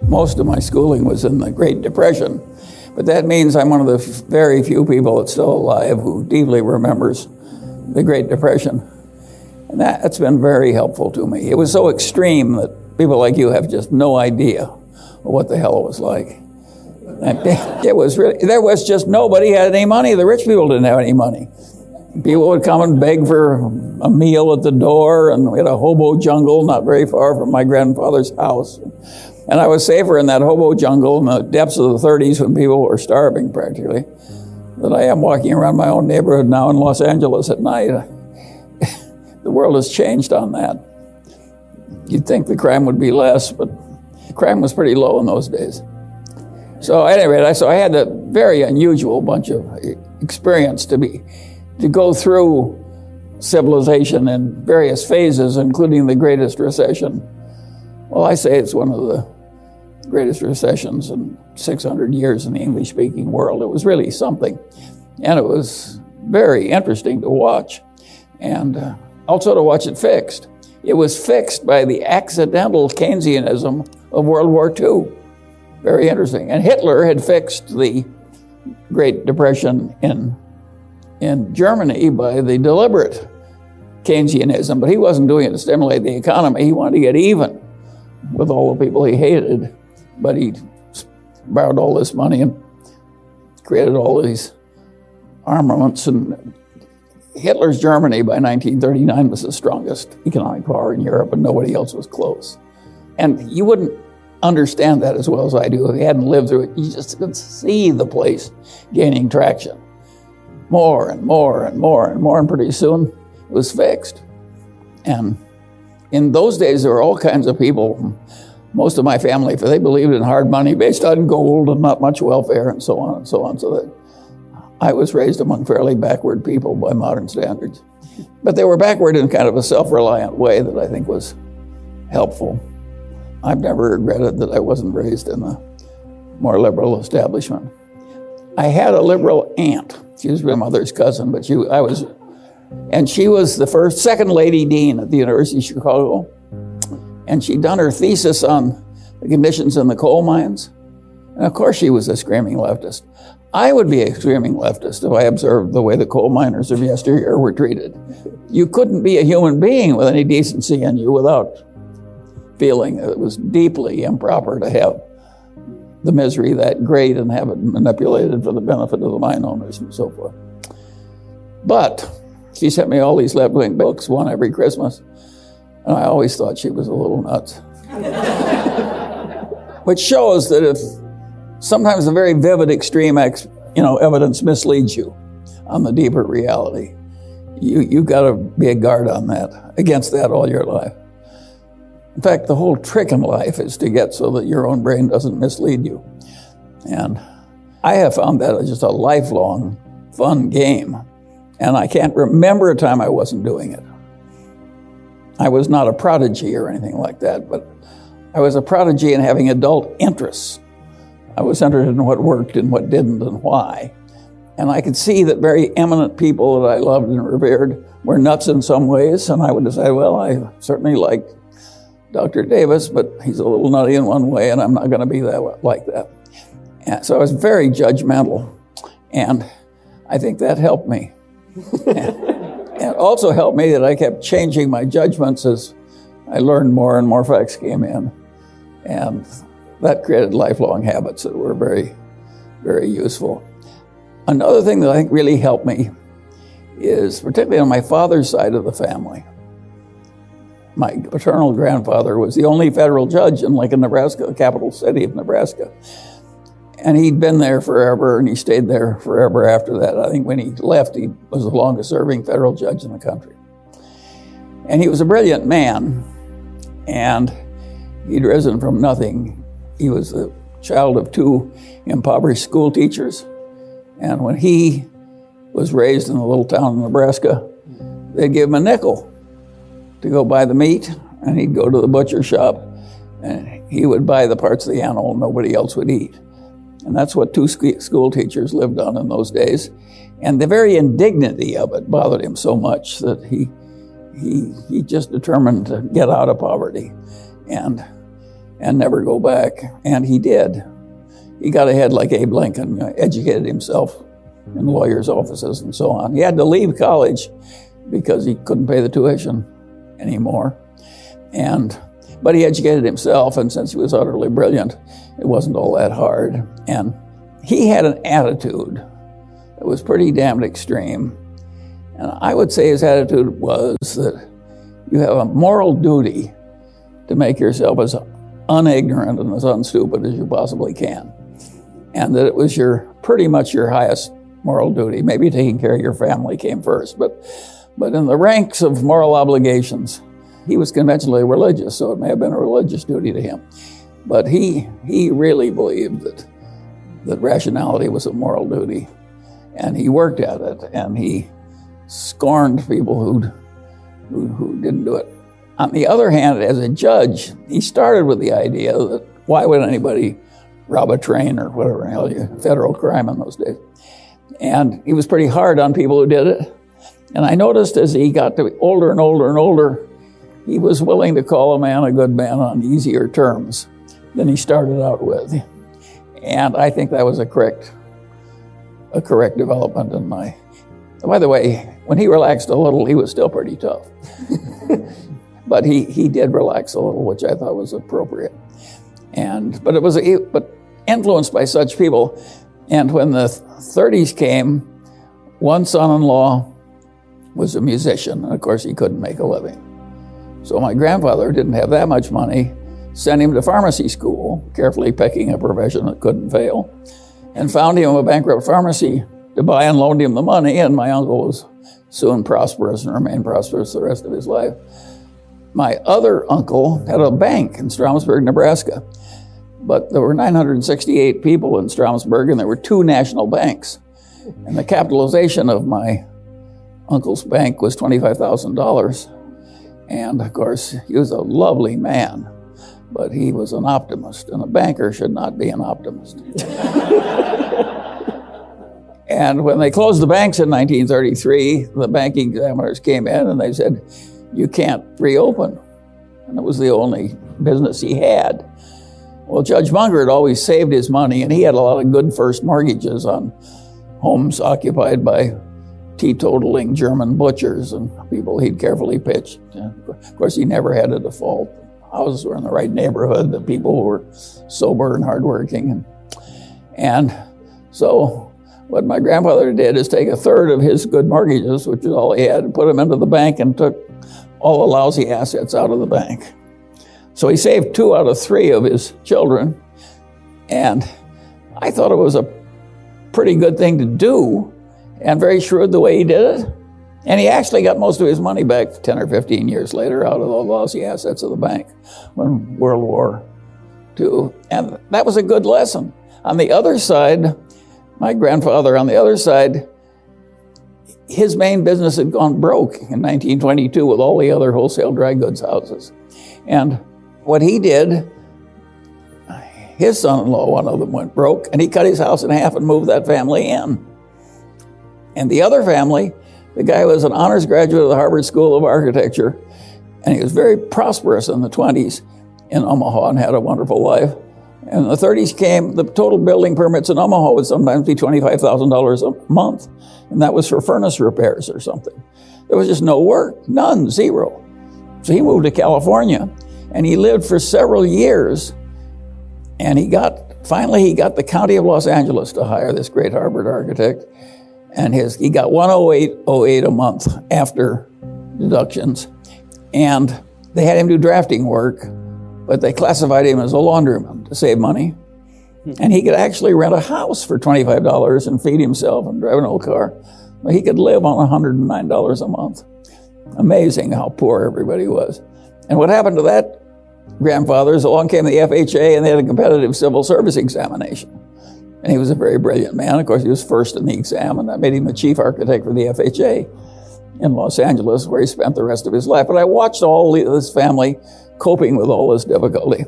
Most of my schooling was in the Great Depression, but that means I'm one of the very few people that's still alive who deeply remembers the Great Depression. And that's been very helpful to me. It was so extreme that people like you have just no idea what the hell it was like. It was really, there was just nobody had any money. The rich people didn't have any money. People would come and beg for a meal at the door, and we had a hobo jungle not very far from my grandfather's house. And I was safer in that hobo jungle in the depths of the 30s when people were starving practically than I am walking around my own neighborhood now in Los Angeles at night. The world has changed on that. You'd think the crime would be less, but crime was pretty low in those days. So anyway, I had a very unusual bunch of experience to go through civilization in various phases, including the greatest recession. Well, I say it's one of the greatest recessions in 600 years in the English-speaking world. It was really something, and it was very interesting to watch, and also to watch it fixed. It was fixed by the accidental Keynesianism of World War II. Very interesting. And Hitler had fixed the Great Depression in Germany by the deliberate Keynesianism, but he wasn't doing it to stimulate the economy. He wanted to get even with all the people he hated, but he borrowed all this money and created all these armaments. And Hitler's Germany by 1939 was the strongest economic power in Europe, and nobody else was close. And you wouldn't understand that as well as I do if you hadn't lived through it. You just could see the place gaining traction. More and more and more and more, and pretty soon it was fixed. And in those days, there were all kinds of people, most of my family, for they believed in hard money based on gold and not much welfare and so on and so on, so that I was raised among fairly backward people by modern standards. But they were backward in kind of a self-reliant way that I think was helpful. I've never regretted that I wasn't raised in a more liberal establishment. I had a liberal aunt. She was my mother's cousin, but she was the second lady dean at the University of Chicago. And she'd done her thesis on the conditions in the coal mines. And of course she was a screaming leftist. I would be a screaming leftist if I observed the way the coal miners of yesteryear were treated. You couldn't be a human being with any decency in you without feeling that it was deeply improper to have the misery that great and have it manipulated for the benefit of the mine owners and so forth. But she sent me all these left-wing books, one every Christmas, and I always thought she was a little nuts. Which shows that if sometimes the very vivid extreme evidence misleads you on the deeper reality, you've got to be a guard on that, against that all your life. In fact, the whole trick in life is to get so that your own brain doesn't mislead you. And I have found that just a lifelong fun game. And I can't remember a time I wasn't doing it. I was not a prodigy or anything like that, but I was a prodigy in having adult interests. I was interested in what worked and what didn't and why. And I could see that very eminent people that I loved and revered were nuts in some ways, and I would decide, well, I certainly like Dr. Davis, but he's a little nutty in one way, and I'm not going to be like that. And so I was very judgmental, and I think that helped me. And also helped me that I kept changing my judgments as I learned more and more facts came in. And that created lifelong habits that were very, very useful. Another thing that I think really helped me is, particularly on my father's side of the family, my paternal grandfather was the only federal judge in Lincoln, Nebraska, the capital city of Nebraska. And he'd been there forever, and he stayed there forever after that. I think when he left, he was the longest-serving federal judge in the country. And he was a brilliant man, and he'd risen from nothing. He was the child of two impoverished school teachers. And when he was raised in a little town in Nebraska, they'd give him a nickel to go buy the meat, and he'd go to the butcher shop, and he would buy the parts of the animal nobody else would eat. And that's what two school teachers lived on in those days. And the very indignity of it bothered him so much that he just determined to get out of poverty. And and never go back. And he did. He got ahead like Abe Lincoln, educated himself in lawyers' offices and so on. He had to leave college because he couldn't pay the tuition anymore. But he educated himself, and since he was utterly brilliant, it wasn't all that hard. And he had an attitude that was pretty damned extreme. And I would say his attitude was that you have a moral duty to make yourself as unignorant and as unstupid as you possibly can. And that it was pretty much your highest moral duty. Maybe taking care of your family came first, but in the ranks of moral obligations, he was conventionally religious, so it may have been a religious duty to him. But he really believed that rationality was a moral duty, and he worked at it, and he scorned people who didn't do it. On the other hand, as a judge, he started with the idea that why would anybody rob a train or whatever the hell, federal crime in those days. And he was pretty hard on people who did it. And I noticed as he got to be older and older and older, he was willing to call a man a good man on easier terms than he started out with. And I think that was a correct development in my... By the way, when he relaxed a little, he was still pretty tough. But he did relax a little, which I thought was appropriate. But influenced by such people. And when the 30s came, one son-in-law was a musician, and of course he couldn't make a living. So my grandfather didn't have that much money, sent him to pharmacy school, carefully picking a profession that couldn't fail, and found him a bankrupt pharmacy to buy and loaned him the money, and my uncle was soon prosperous and remained prosperous the rest of his life. My other uncle had a bank in Stromsburg, Nebraska, but there were 968 people in Stromsburg, and there were 2 national banks. And the capitalization of my uncle's bank was $25,000. And of course, he was a lovely man, but he was an optimist, and a banker should not be an optimist. And when they closed the banks in 1933, the banking examiners came in and they said, you can't reopen. And it was the only business he had. Well, Judge Munger had always saved his money, and he had a lot of good first mortgages on homes occupied by teetotaling German butchers and people he'd carefully pitched. And of course, he never had a default. Houses were in the right neighborhood, the people were sober and hardworking. And so what my grandfather did is take a third of his good mortgages, which is all he had, and put them into the bank and took all the lousy assets out of the bank. So he saved 2 out of 3 of his children, and I thought it was a pretty good thing to do, and very shrewd the way he did it. And he actually got most of his money back 10 or 15 years later out of the lousy assets of the bank when World War II. And that was a good lesson. On the other side, my grandfather, on the other side, his main business had gone broke in 1922 with all the other wholesale dry goods houses. And what he did, his son-in-law, one of them, went broke, and he cut his house in half and moved that family in. And the other family, the guy was an honors graduate of the Harvard School of Architecture, and he was very prosperous in the 20s in Omaha and had a wonderful life. And in the 30s came, the total building permits in Omaha would sometimes be $25,000 a month, and that was for furnace repairs or something. There was just no work, none, zero. So he moved to California, and he lived for several years, and finally he got the County of Los Angeles to hire this great Harvard architect, and he got $108 a month after deductions, and they had him do drafting work, but they classified him as a laundryman to save money. And he could actually rent a house for $25 and feed himself and drive an old car. But he could live on $109 a month. Amazing how poor everybody was. And what happened to that grandfather is along came the FHA, and they had a competitive civil service examination. And he was a very brilliant man. Of course, he was first in the exam, and that made him the chief architect for the FHA in Los Angeles, where he spent the rest of his life. But I watched all this family coping with all this difficulty.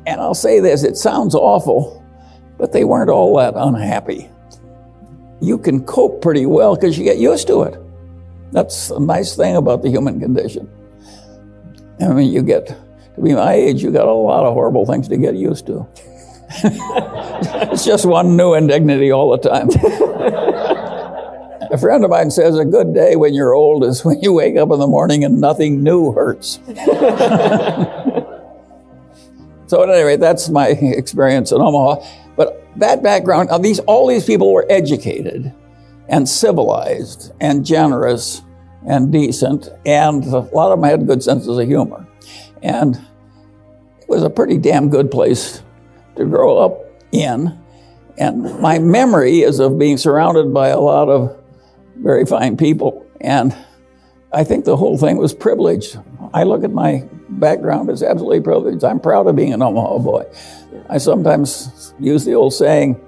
And I'll say this, it sounds awful, but they weren't all that unhappy. You can cope pretty well because you get used to it. That's a nice thing about the human condition. I mean, you get to be my age, you got a lot of horrible things to get used to. It's just one new indignity all the time. A friend of mine says a good day when you're old is when you wake up in the morning and nothing new hurts. So at any rate, that's my experience in Omaha. But that background, all these people were educated and civilized and generous and decent, and a lot of them had good senses of humor. And it was a pretty damn good place to grow up in. And my memory is of being surrounded by a lot of very fine people. And I think the whole thing was privileged. I look at my background as absolutely privileged. I'm proud of being an Omaha boy. I sometimes use the old saying,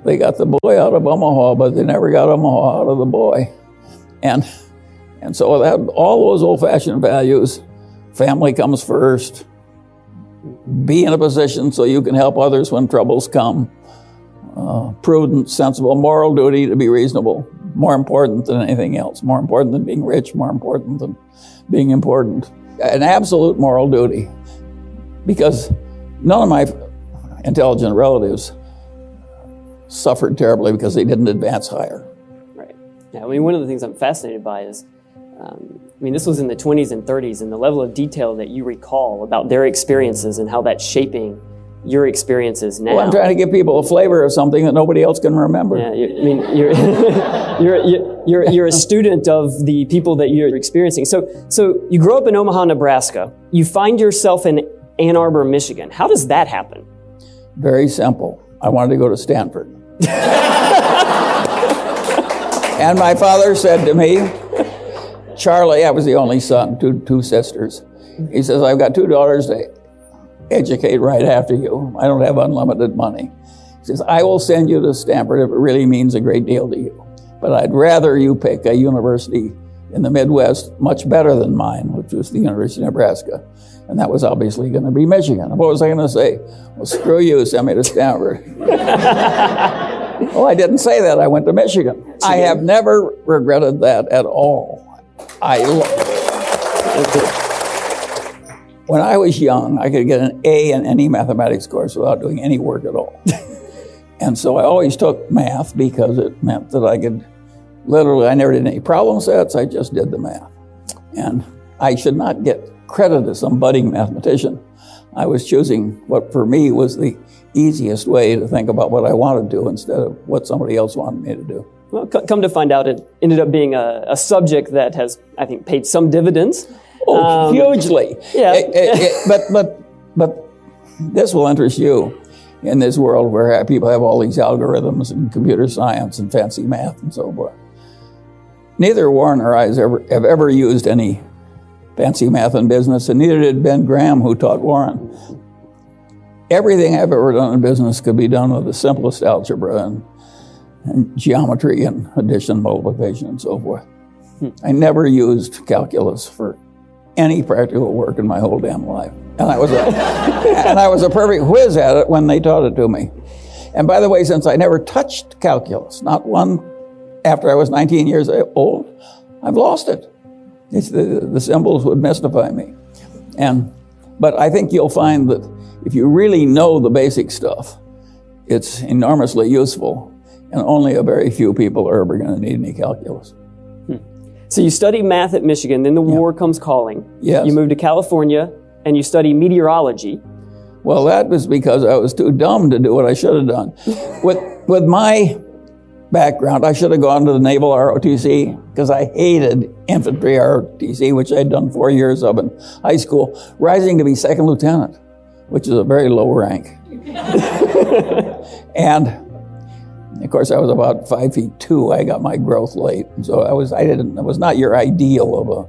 they got the boy out of Omaha, but they never got Omaha out of the boy. And so that, all those old-fashioned values, family comes first, be in a position so you can help others when troubles come, prudent, sensible, moral duty to be reasonable, more important than anything else, more important than being rich, more important than being important. An absolute moral duty, because none of my intelligent relatives suffered terribly because they didn't advance higher. Right. Yeah, I mean, one of the things I'm fascinated by is, this was in the 20s and 30s, and the level of detail that you recall about their experiences and how that's shaping your experiences now. Well, I'm trying to give people a flavor of something that nobody else can remember. Yeah, you're a student of the people that you're experiencing. So you grow up in Omaha, Nebraska. You find yourself in Ann Arbor, Michigan. How does that happen? Very simple. I wanted to go to Stanford. And my father said to me, Charlie, I was the only son, two sisters. He says, I've got two daughters to educate right after you. I don't have unlimited money. He says, I will send you to Stanford if it really means a great deal to you. But I'd rather you pick a university in the Midwest much better than mine, which was the University of Nebraska. And that was obviously going to be Michigan. And what was I going to say? Well, screw you, send me to Stanford. Well, I didn't say that. I went to Michigan. I have never regretted that at all. When I was young, I could get an A in any mathematics course without doing any work at all. And so I always took math because it meant that I could literally, I never did any problem sets, I just did the math. And I should not get credit as some budding mathematician. I was choosing what for me was the easiest way to think about what I wanted to do instead of what somebody else wanted me to do. Well, come to find out, it ended up being a subject that has, I think, paid some dividends. Oh, hugely. Yeah. But this will interest you in this world where people have all these algorithms and computer science and fancy math and so forth. Neither Warren or I have ever used any fancy math in business, and neither did Ben Graham, who taught Warren. Everything I've ever done in business could be done with the simplest algebra and geometry and addition, multiplication, and so forth. I never used calculus for any practical work in my whole damn life. And I was a perfect whiz at it when they taught it to me. And by the way, since I never touched calculus, not one after I was 19 years old, I've lost it. The symbols would mystify me. But I think you'll find that if you really know the basic stuff, it's enormously useful, and only a very few people are ever going to need any calculus. So you study math at Michigan, then the war comes calling. Yes. You move to California, and you study meteorology. Well, that was because I was too dumb to do what I should have done. With my background, I should have gone to the Naval ROTC, because I hated infantry ROTC, which I'd done 4 years of in high school, rising to be second lieutenant, which is a very low rank. And of course, I was about 5'2". I got my growth late, and so I was not your ideal of a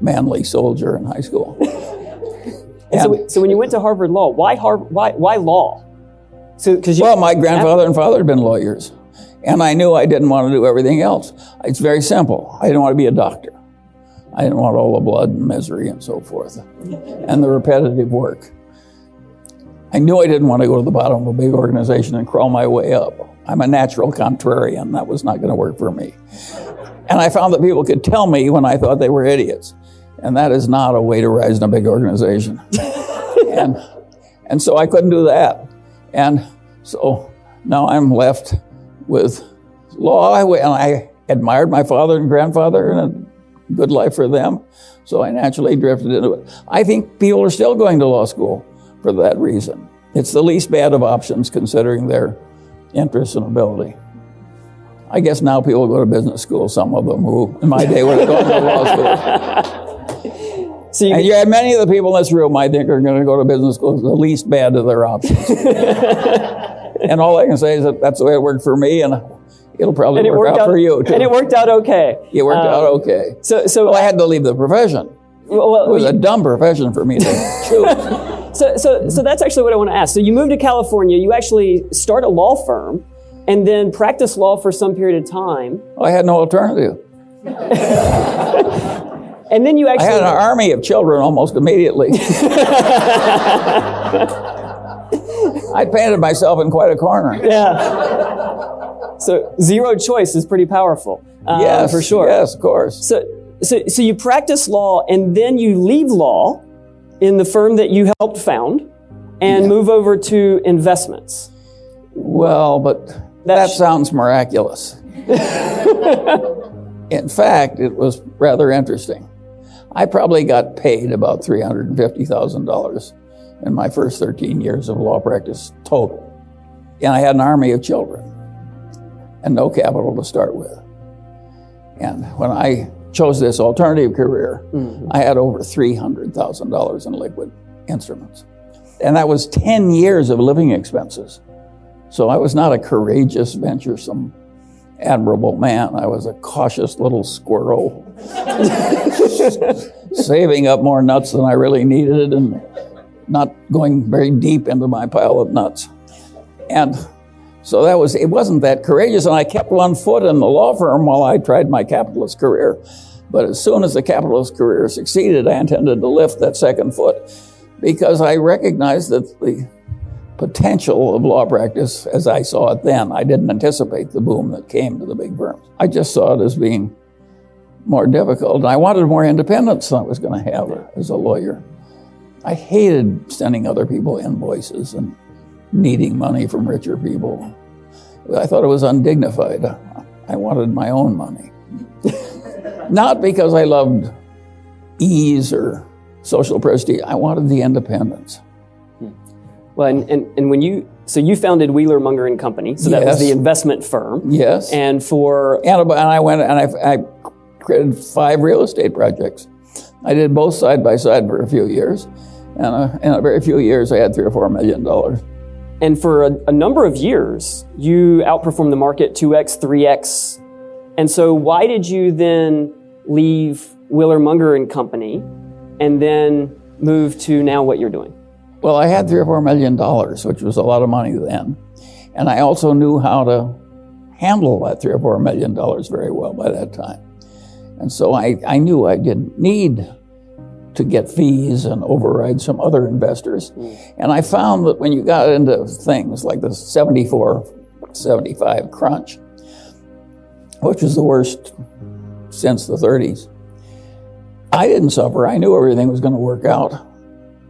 manly soldier in high school. So when you went to Harvard Law, why law? Well, my grandfather and father had been lawyers, and I knew I didn't want to do everything else. It's very simple. I didn't want to be a doctor. I didn't want all the blood and misery and so forth, and the repetitive work. I knew I didn't want to go to the bottom of a big organization and crawl my way up. I'm a natural contrarian. That was not going to work for me. And I found that people could tell me when I thought they were idiots. And that is not a way to rise in a big organization. And so I couldn't do that. And so now I'm left with law, and I admired my father and grandfather, and a good life for them. So I naturally drifted into it. I think people are still going to law school for that reason. It's the least bad of options considering their interests and ability. I guess now people go to business school, some of them who in my day would have gone to law school. So and you have many of the people in this room I think are going to go to business school the least bad of their options. And all I can say is that that's the way it worked for me, and it'll probably work out for you too. And it worked out okay. It worked out okay. So I had to leave the profession. Well, it was a dumb profession for me to choose. So that's actually what I want to ask. So you moved to California, you actually start a law firm, and then practice law for some period of time. I had no alternative. And then you actually... I had an army of children almost immediately. I painted myself in quite a corner. Yeah. So zero choice is pretty powerful. Yes, for sure. Yes, of course. So you practice law, and then you leave law in the firm that you helped found and move over to investments. Well, but that sounds miraculous. In fact, it was rather interesting. I probably got paid about $350,000 in my first 13 years of law practice total. And I had an army of children and no capital to start with. And when I chose this alternative career, I had over $300,000 in liquid instruments. And that was 10 years of living expenses. So I was not a courageous, venturesome, admirable man. I was a cautious little squirrel, saving up more nuts than I really needed and not going very deep into my pile of nuts. And so it wasn't that courageous, and I kept one foot in the law firm while I tried my capitalist career. But as soon as the capitalist career succeeded, I intended to lift that second foot because I recognized that the potential of law practice, as I saw it then, I didn't anticipate the boom that came to the big firms. I just saw it as being more difficult, and I wanted more independence than I was going to have as a lawyer. I hated sending other people invoices and needing money from richer people. I thought it was undignified. I wanted my own money. Not because I loved ease or social prestige. I wanted the independence. Well, and when you founded Wheeler, Munger and Company, so that was the investment firm. Yes. And I went and I created 5 real estate projects. I did both side by side for a few years, and in a very few years I had $3 or $4 million. And for a number of years, you outperformed the market 2x, 3x. And so why did you then leave Wheeler, Munger and Company and then move to now what you're doing? Well, I had $3 or $4 million, which was a lot of money then. And I also knew how to handle that $3 or $4 million very well by that time. And so I knew I didn't need to get fees and override some other investors. And I found that when you got into things like the 74, 75 crunch, which was the worst since the 30s, I didn't suffer. I knew everything was going to work out.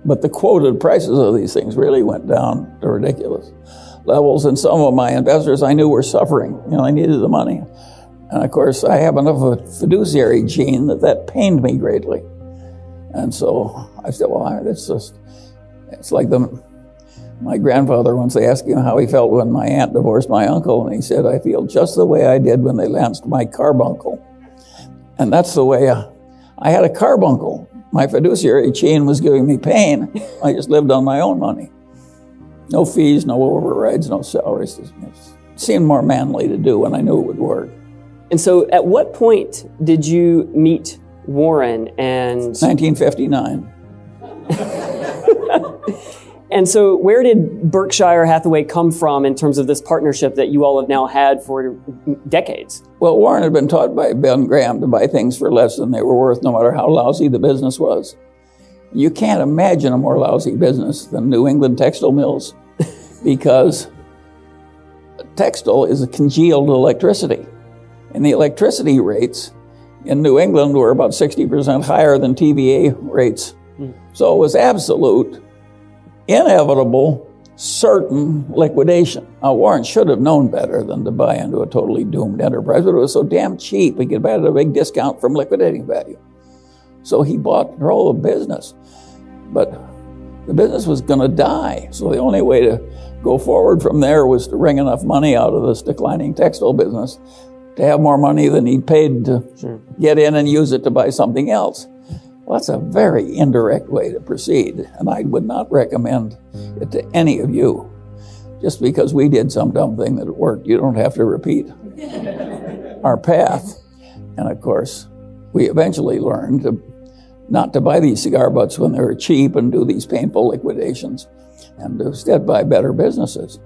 But the quoted prices of these things really went down to ridiculous levels. And some of my investors I knew were suffering. I needed the money. And of course, I have enough of a fiduciary gene that pained me greatly. And so I said, well, it's like my grandfather, once they asked him how he felt when my aunt divorced my uncle, and he said, I feel just the way I did when they lanced my carbuncle. And that's the way I had a carbuncle. My fiduciary chain was giving me pain. I just lived on my own money. No fees, no overrides, no salaries. It seemed more manly to do, and I knew it would work. And so at what point did you meet Warren and... 1959. And so where did Berkshire Hathaway come from in terms of this partnership that you all have now had for decades? Well, Warren had been taught by Ben Graham to buy things for less than they were worth, no matter how lousy the business was. You can't imagine a more lousy business than New England textile mills because textile is congealed electricity. And the electricity rates in New England were about 60% higher than TVA rates. So it was absolute inevitable, certain liquidation. Now, Warren should have known better than to buy into a totally doomed enterprise, but it was so damn cheap, he could buy it at a big discount from liquidating value. So he bought control of the business. But the business was going to die. So the only way to go forward from there was to wring enough money out of this declining textile business to have more money than he paid to get in and use it to buy something else. Well, that's a very indirect way to proceed, and I would not recommend it to any of you. Just because we did some dumb thing that worked, you don't have to repeat our path. And of course, we eventually learned not to buy these cigar butts when they were cheap and do these painful liquidations, and to instead buy better businesses.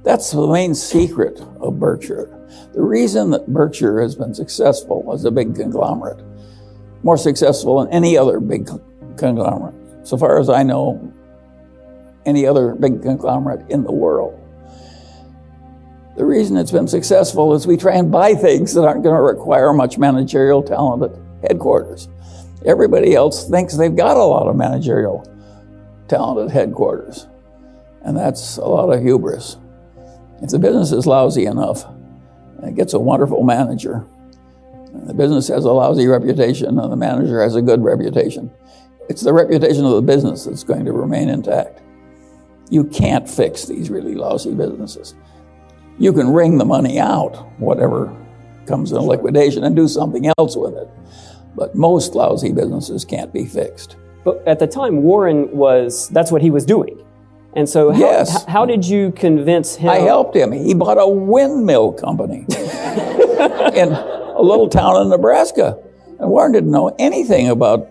That's the main secret of Berkshire. The reason that Berkshire has been successful as a big conglomerate, more successful than any other big conglomerate, so far as I know, any other big conglomerate in the world. The reason it's been successful is we try and buy things that aren't going to require much managerial talent at headquarters. Everybody else thinks they've got a lot of managerial talent at headquarters, and that's a lot of hubris. If the business is lousy enough, and it gets a wonderful manager, and the business has a lousy reputation and the manager has a good reputation, it's the reputation of the business that's going to remain intact. You can't fix these really lousy businesses. You can wring the money out, whatever comes in liquidation, and do something else with it. But most lousy businesses can't be fixed. But at the time, Warren that's what he was doing. And so how did you convince him? I helped him. He bought a windmill company in a little town in Nebraska. And Warren didn't know anything about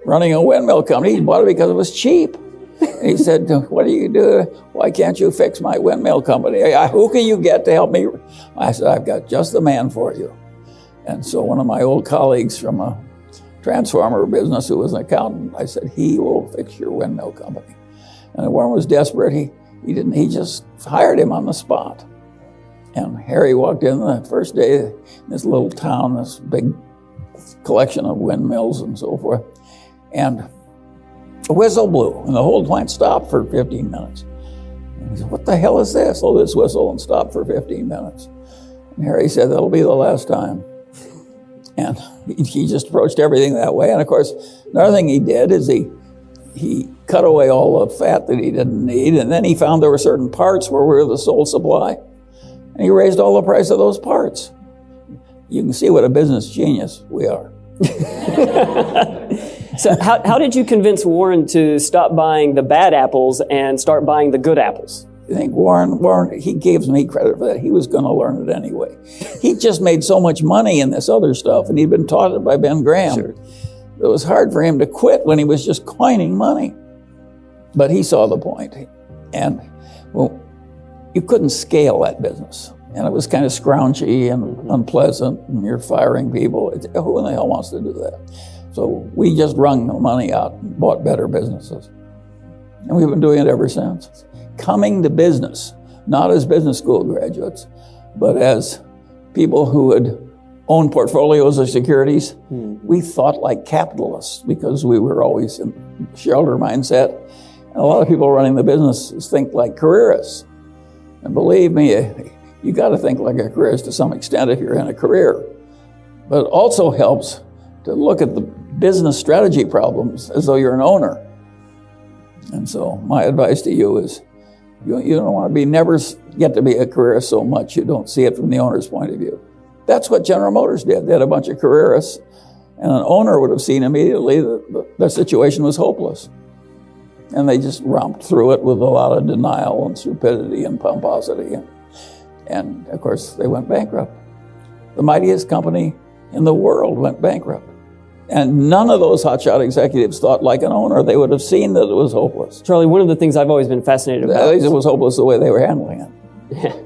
running a windmill company. He bought it because it was cheap. And he said, "What do you do? Why can't you fix my windmill company? Who can you get to help me?" I said, "I've got just the man for you." And so one of my old colleagues from a transformer business who was an accountant, I said, "He will fix your windmill company." And Warren was desperate. He just hired him on the spot. And Harry walked in the first day in this little town, this big collection of windmills and so forth. And a whistle blew, and the whole plant stopped for 15 minutes. And he said, "What the hell is this?" "Oh, this whistle," and stopped for 15 minutes. And Harry said, "That'll be the last time." And he just approached everything that way. And of course, another thing he did is he cut away all the fat that he didn't need, and then he found there were certain parts where we were the sole supply, and he raised all the price of those parts. You can see what a business genius we are. So how did you convince Warren to stop buying the bad apples and start buying the good apples? I think Warren, he gives me credit for that. He was going to learn it anyway. He just made so much money in this other stuff, and he'd been taught it by Ben Graham. Sure. It was hard for him to quit when he was just coining money. But he saw the point. And, well, you couldn't scale that business. And it was kind of scrounchy and unpleasant, and you're firing people. Who in the hell wants to do that? So we just wrung the money out and bought better businesses. And we've been doing it ever since. Coming to business, not as business school graduates, but as people who had owned portfolios of securities. We thought like capitalists because we were always in shareholder mindset. And a lot of people running the businesses think like careerists. And believe me, you got to think like a careerist to some extent if you're in a career. But it also helps to look at the business strategy problems as though you're an owner. And so my advice to you is you don't want to never get to be a careerist so much you don't see it from the owner's point of view. That's what General Motors did. They had a bunch of careerists, and an owner would have seen immediately that their situation was hopeless. And they just romped through it with a lot of denial and stupidity and pomposity. And of course, they went bankrupt. The mightiest company in the world went bankrupt. And none of those hotshot executives thought like an owner. They would have seen that it was hopeless. Charlie, one of the things I've always been fascinated about. At least it was hopeless the way they were handling it.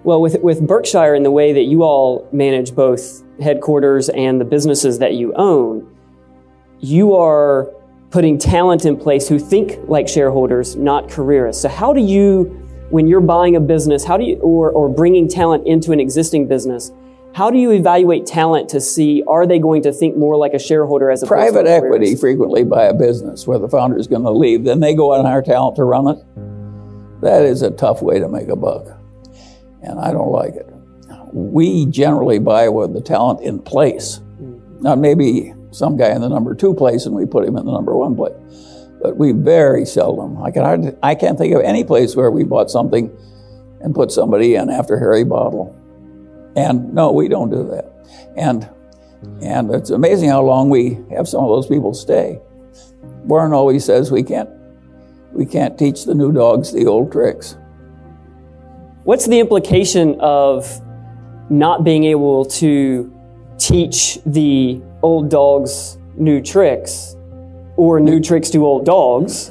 Well, with Berkshire and the way that you all manage both headquarters and the businesses that you own, you are putting talent in place who think like shareholders, not careerists. So how do you, when you're buying a business, or bringing talent into an existing business, How do you evaluate talent to see, are they going to think more like a shareholder as a Private equity frequently buy a business where the founder is going to leave, then they go and hire talent to run it. That is a tough way to make a buck, and I don't like it. We generally buy with the talent in place. Now, maybe some guy in the number 2 place and we put him in the number 1 place. But we very seldom, I can't think of any place where we bought something and put somebody in after Harry Bottle. And no, we don't do that. And it's amazing how long we have some of those people stay. Warren always says we can't teach the new dogs the old tricks. What's the implication of not being able to teach the old dogs new tricks, or new tricks to old dogs,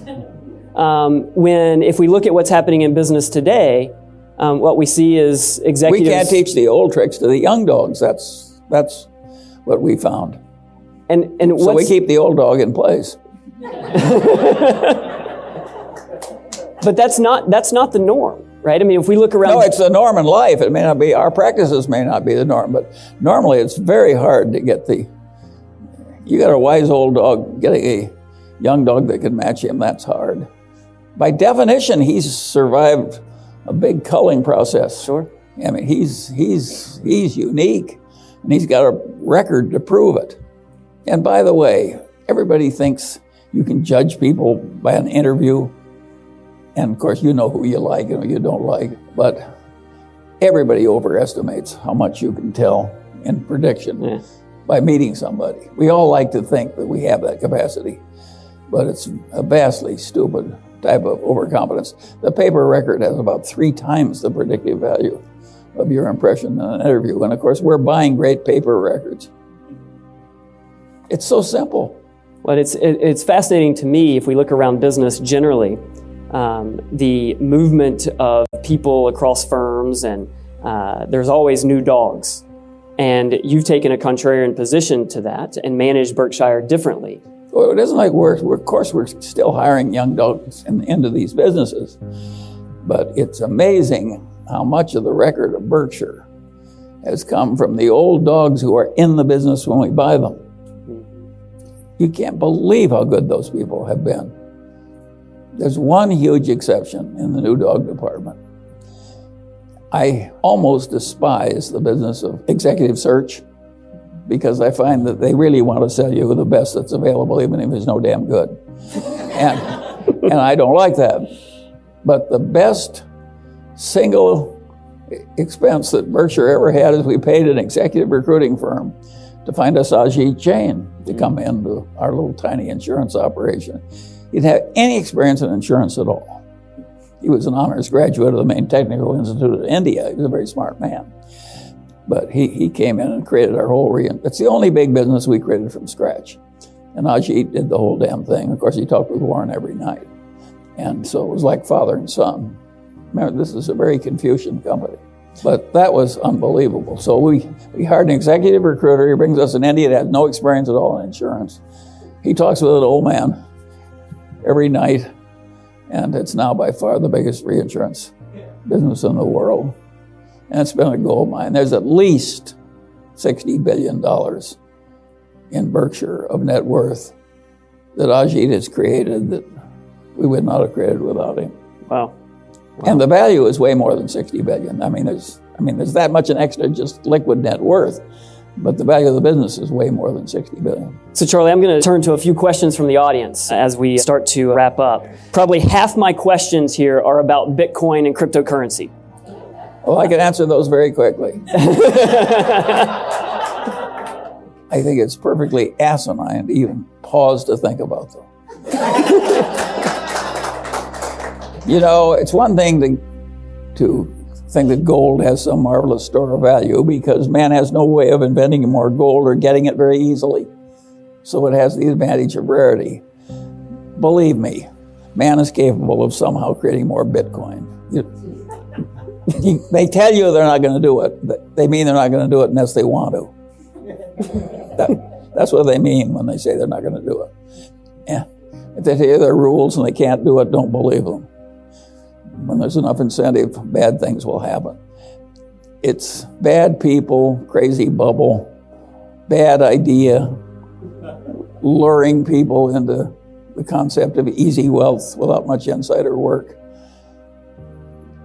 when if we look at what's happening in business today, what we see is executives... We can't teach the old tricks to the young dogs. That's what we found. And so we keep the old dog in place. But that's not the norm, right? I mean, if we look around... No, it's the norm in life. It may not be, our practices may not be the norm, but normally it's very hard to get you got a wise old dog, getting a young dog that can match him, that's hard. By definition, he's survived a big culling process. Sure. I mean, he's unique, and he's got a record to prove it. And by the way, everybody thinks you can judge people by an interview, and of course you know who you like and who you don't like, but everybody overestimates how much you can tell in prediction by meeting somebody. We all like to think that we have that capacity, but it's a vastly stupid type of overconfidence. The paper record has about 3 times the predictive value of your impression in an interview, and of course we're buying great paper records. It's so simple. Well, it's fascinating to me, if we look around business generally, the movement of people across firms, and there's always new dogs. And you've taken a contrarian position to that and managed Berkshire differently. Well, it isn't like we're still hiring young dogs into these businesses, but it's amazing how much of the record of Berkshire has come from the old dogs who are in the business when we buy them. You can't believe how good those people have been. There's one huge exception in the new dog department. I almost despise the business of executive search because I find that they really want to sell you the best that's available, even if it's no damn good. And I don't like that. But the best single expense that Berkshire ever had is we paid an executive recruiting firm to find us Ajit Jain to come into our little tiny insurance operation. He didn't have any experience in insurance at all. He was an honors graduate of the main technical institute of India. He was a very smart man. But he came in and created our whole it's the only big business we created from scratch. And Ajit did the whole damn thing. Of course, he talked with Warren every night. And so it was like father and son. Remember, this is a very Confucian company. But that was unbelievable. So we hired an executive recruiter. He brings us an Indian that has no experience at all in insurance. He talks with an old man every night. And it's now by far the biggest reinsurance business in the world. And it's been a gold mine. There's at least $60 billion in Berkshire of net worth that Ajit has created that we would not have created without him. Wow. And the value is way more than $60 billion. I mean, there's that much in extra just liquid net worth, but the value of the business is way more than $60 billion. So Charlie, I'm going to turn to a few questions from the audience as we start to wrap up. Probably half my questions here are about Bitcoin and cryptocurrency. Well, I can answer those very quickly. I think it's perfectly asinine to even pause to think about them. You know, it's one thing to think that gold has some marvelous store of value because man has no way of inventing more gold or getting it very easily. So it has the advantage of rarity. Believe me, man is capable of somehow creating more Bitcoin. They tell you they're not going to do it. They mean they're not going to do it unless they want to. That's what they mean when they say they're not going to do it. Yeah. If they tell you there are rules and they can't do it, don't believe them. When there's enough incentive, bad things will happen. It's bad people, crazy bubble, bad idea, luring people into the concept of easy wealth without much insider work.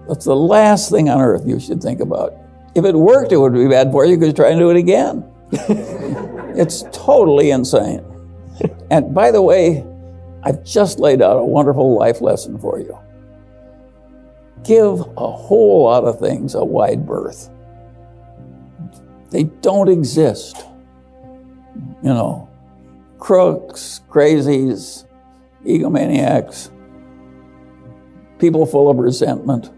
That's the last thing on earth you should think about. If it worked, it would be bad for you because try and do it again. It's totally insane. And by the way, I've just laid out a wonderful life lesson for you. Give a whole lot of things a wide berth. They don't exist. You know, crooks, crazies, egomaniacs, people full of resentment,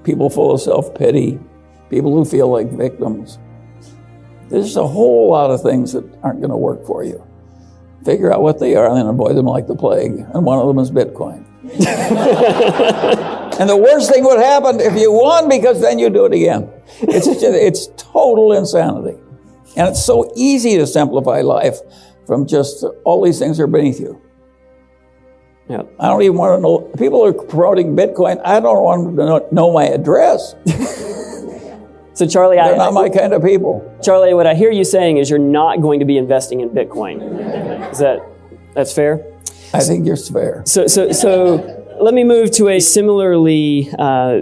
people full of self-pity, people who feel like victims. There's a whole lot of things that aren't going to work for you. Figure out what they are and then avoid them like the plague. And one of them is Bitcoin. And the worst thing would happen if you won, because then you do it again. It's total insanity. And it's so easy to simplify life from just all these things are beneath you. Yeah. I don't even want to know. People are promoting Bitcoin. I don't want to know my address. So Charlie, they're not my kind of people. Charlie, what I hear you saying is you're not going to be investing in Bitcoin. That's fair? I think you're fair. So let me move to a similarly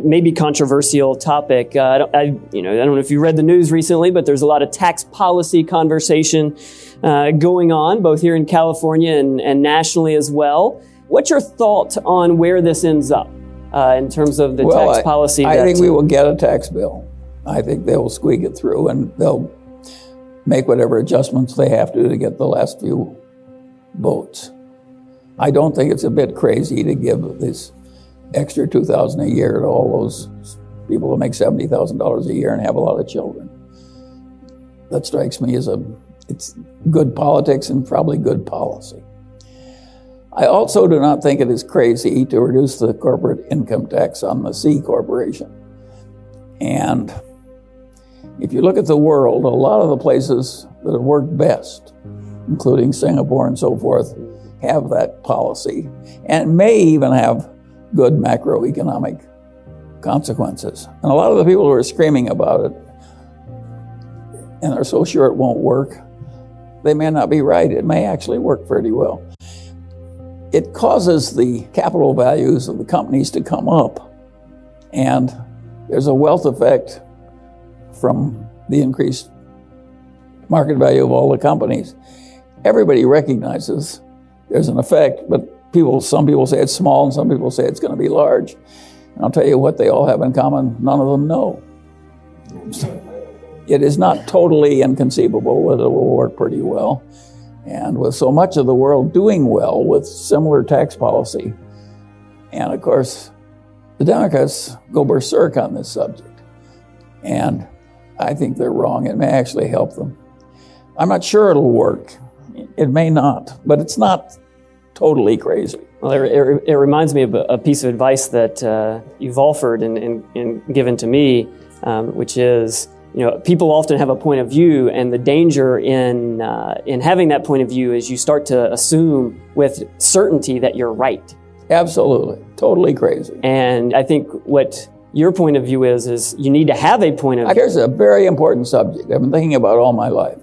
maybe controversial topic. I don't know if you read the news recently, but there's a lot of tax policy conversation going on, both here in California and nationally as well. What's your thought on where this ends up in terms of the tax policy? I think we will get a tax bill. I think they will squeak it through, and they'll make whatever adjustments they have to get the last few votes. I don't think it's a bit crazy to give this extra $2,000 a year to all those people who make $70,000 a year and have a lot of children. That strikes me as it's good politics and probably good policy. I also do not think it is crazy to reduce the corporate income tax on the C corporation. And if you look at the world, a lot of the places that have worked best, including Singapore and so forth, have that policy and may even have good macroeconomic consequences. And a lot of the people who are screaming about it and are so sure it won't work, they may not be right. It may actually work pretty well. It causes the capital values of the companies to come up, and there's a wealth effect from the increased market value of all the companies. Everybody recognizes there's an effect, but some people say it's small and some people say it's going to be large. And I'll tell you what they all have in common, none of them know. It is not totally inconceivable that it will work pretty well. And with so much of the world doing well with similar tax policy, and of course, the Democrats go berserk on this subject. And I think they're wrong. It may actually help them. I'm not sure it'll work. It may not, but it's not totally crazy. Well, it reminds me of a piece of advice that you've offered and given to me, which is, people often have a point of view, and the danger in having that point of view is you start to assume with certainty that you're right. Absolutely. Totally crazy. And I think what your point of view is you need to have a point of view. Here's a very important subject I've been thinking about all my life.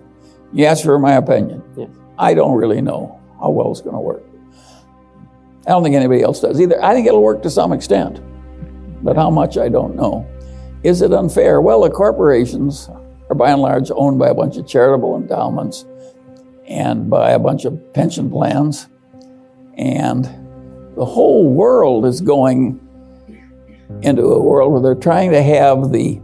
You asked for my opinion. Yes. I don't really know how well it's going to work. I don't think anybody else does either. I think it'll work to some extent, but how much, I don't know. Is it unfair? Well, the corporations are by and large owned by a bunch of charitable endowments and by a bunch of pension plans. And the whole world is going into a world where they're trying to have the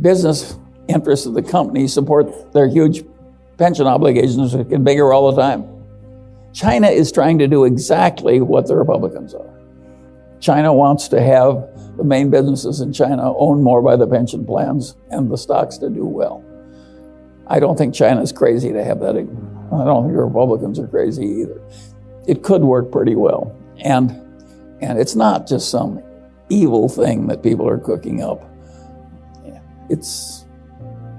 business interests of the company support their huge pension obligations that get bigger all the time. China is trying to do exactly what the Republicans are. China wants to have the main businesses in China owned more by the pension plans and the stocks to do well. I don't think China's crazy to have that. I don't think the Republicans are crazy either. It could work pretty well. And it's not just some evil thing that people are cooking up. It's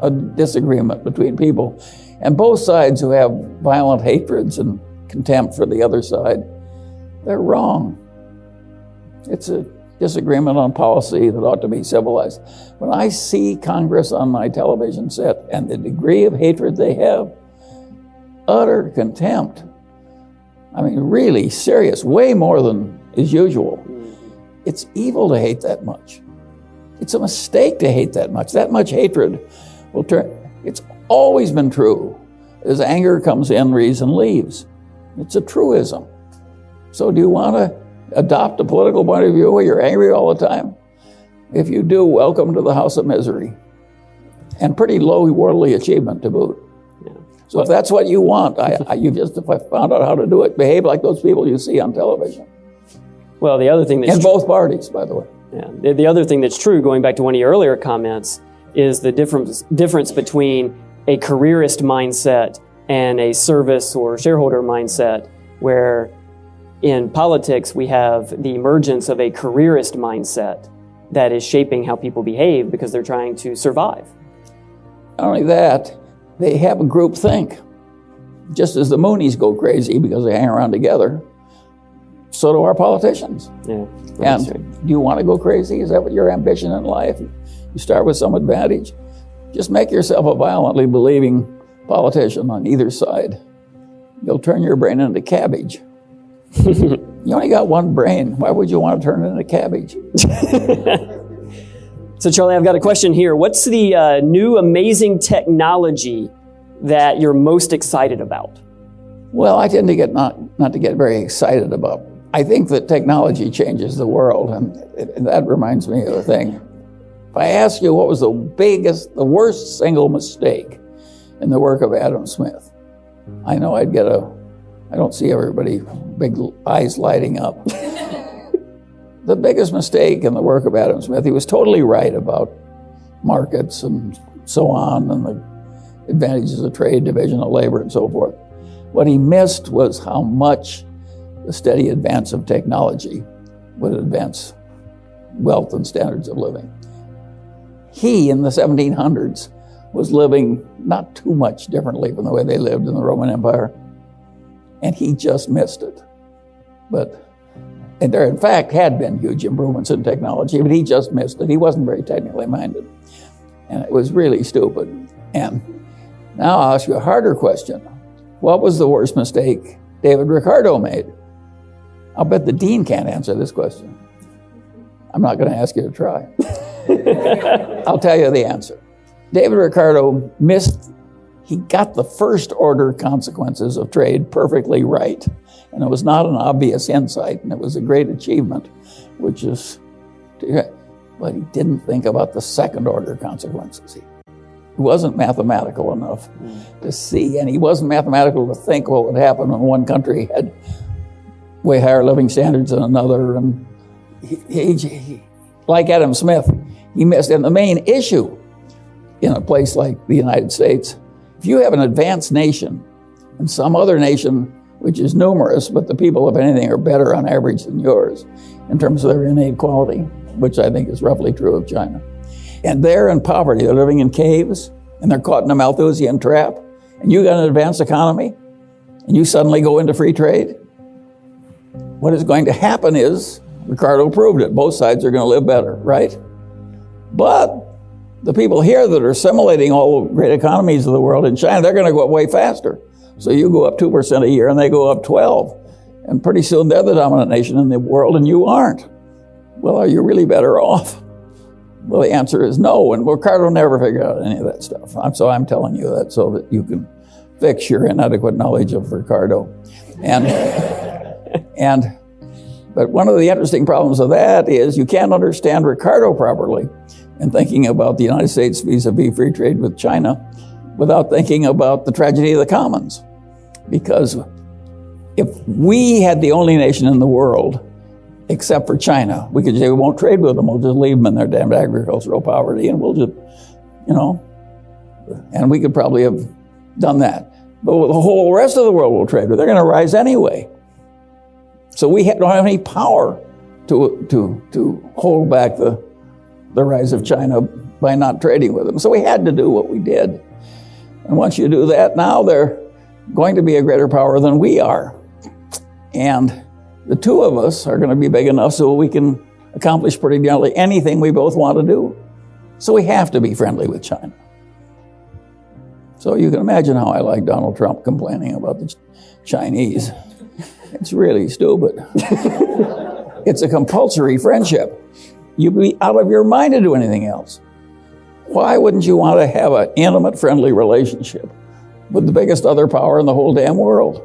a disagreement between people. And both sides who have violent hatreds and contempt for the other side, they're wrong. It's disagreement on policy that ought to be civilized. When I see Congress on my television set and the degree of hatred they have, utter contempt, I mean, really serious, way more than is usual. It's evil to hate that much. It's a mistake to hate that much. That much hatred will turn. It's always been true. As anger comes in, reason leaves. It's a truism. So do you want to adopt a political point of view where you're angry all the time? If you do, welcome to the house of misery. And pretty low worldly achievement to boot. Yeah. So if that's what you want, you just found out how to do it. Behave like those people you see on television. Well, the other thing that's in both parties, by the way. Yeah. The other thing that's true, going back to one of your earlier comments, is the difference between a careerist mindset and a service or shareholder mindset, where in politics we have the emergence of a careerist mindset that is shaping how people behave because they're trying to survive. Not only that, they have a group think. Just as the Moonies go crazy because they hang around together, so do our politicians. Yeah, and do you want to go crazy? Is that what your ambition in life? You start with some advantage. Just make yourself a violently believing politician on either side. You'll turn your brain into cabbage. You only got one brain. Why would you want to turn it into cabbage? So, Charlie, I've got a question here. What's the new amazing technology that you're most excited about? Well, I tend to get not to get very excited about. I think that technology changes the world, and that reminds me of a thing. If I ask you what was the worst single mistake in the work of Adam Smith, I know I'd get I don't see everybody, big eyes lighting up. The biggest mistake in the work of Adam Smith, he was totally right about markets and so on, and the advantages of trade, division of labor, and so forth. What he missed was how much the steady advance of technology would advance wealth and standards of living. He, in the 1700s, was living not too much differently from the way they lived in the Roman Empire, and he just missed it. And there, in fact, had been huge improvements in technology, but he just missed it. He wasn't very technically minded, and it was really stupid. And now I'll ask you a harder question. What was the worst mistake David Ricardo made? I'll bet the dean can't answer this question. I'm not going to ask you to try. I'll tell you the answer. David Ricardo he got the first order consequences of trade perfectly right. And it was not an obvious insight, and it was a great achievement, but he didn't think about the second order consequences. He wasn't mathematical enough to see, and he wasn't mathematical to think what would happen when one country had way higher living standards than another. And he like Adam Smith, he missed. And the main issue in a place like the United States, if you have an advanced nation and some other nation which is numerous, but the people, if anything, are better on average than yours in terms of their innate quality, which I think is roughly true of China. And they're in poverty, they're living in caves, and they're caught in a Malthusian trap, and you got an advanced economy, and you suddenly go into free trade. What is going to happen is, Ricardo proved it, both sides are going to live better, right? But the people here that are assimilating all the great economies of the world in China, they're going to go up way faster. So you go up 2% a year and they go up 12. And pretty soon they're the dominant nation in the world and you aren't. Well, are you really better off? Well, the answer is no. And Ricardo never figured out any of that stuff. So I'm telling you that so that you can fix your inadequate knowledge of Ricardo. But one of the interesting problems of that is you can't understand Ricardo properly in thinking about the United States vis-a-vis free trade with China without thinking about the tragedy of the commons. Because if we had the only nation in the world, except for China, we could say we won't trade with them, we'll just leave them in their damned agricultural poverty, and we'll just, and we could probably have done that. But with the whole rest of the world we'll trade with, they're going to rise anyway. So we don't have any power to hold back the rise of China by not trading with them. So we had to do what we did. And once you do that, now they're going to be a greater power than we are. And the two of us are going to be big enough so we can accomplish pretty nearly anything we both want to do. So we have to be friendly with China. So you can imagine how I like Donald Trump complaining about the Chinese. It's really stupid. It's a compulsory friendship. You'd be out of your mind to do anything else. Why wouldn't you want to have an intimate, friendly relationship with the biggest other power in the whole damn world?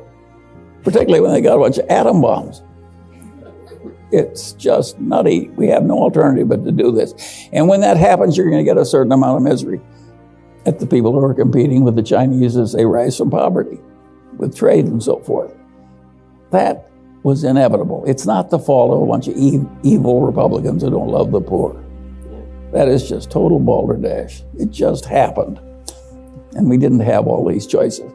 Particularly when they got a bunch of atom bombs. It's just nutty. We have no alternative but to do this. And when that happens, you're going to get a certain amount of misery at the people who are competing with the Chinese as they rise from poverty, with trade and so forth. That was inevitable. It's not the fault of a bunch of evil Republicans who don't love the poor. That is just total balderdash. It just happened. And we didn't have all these choices.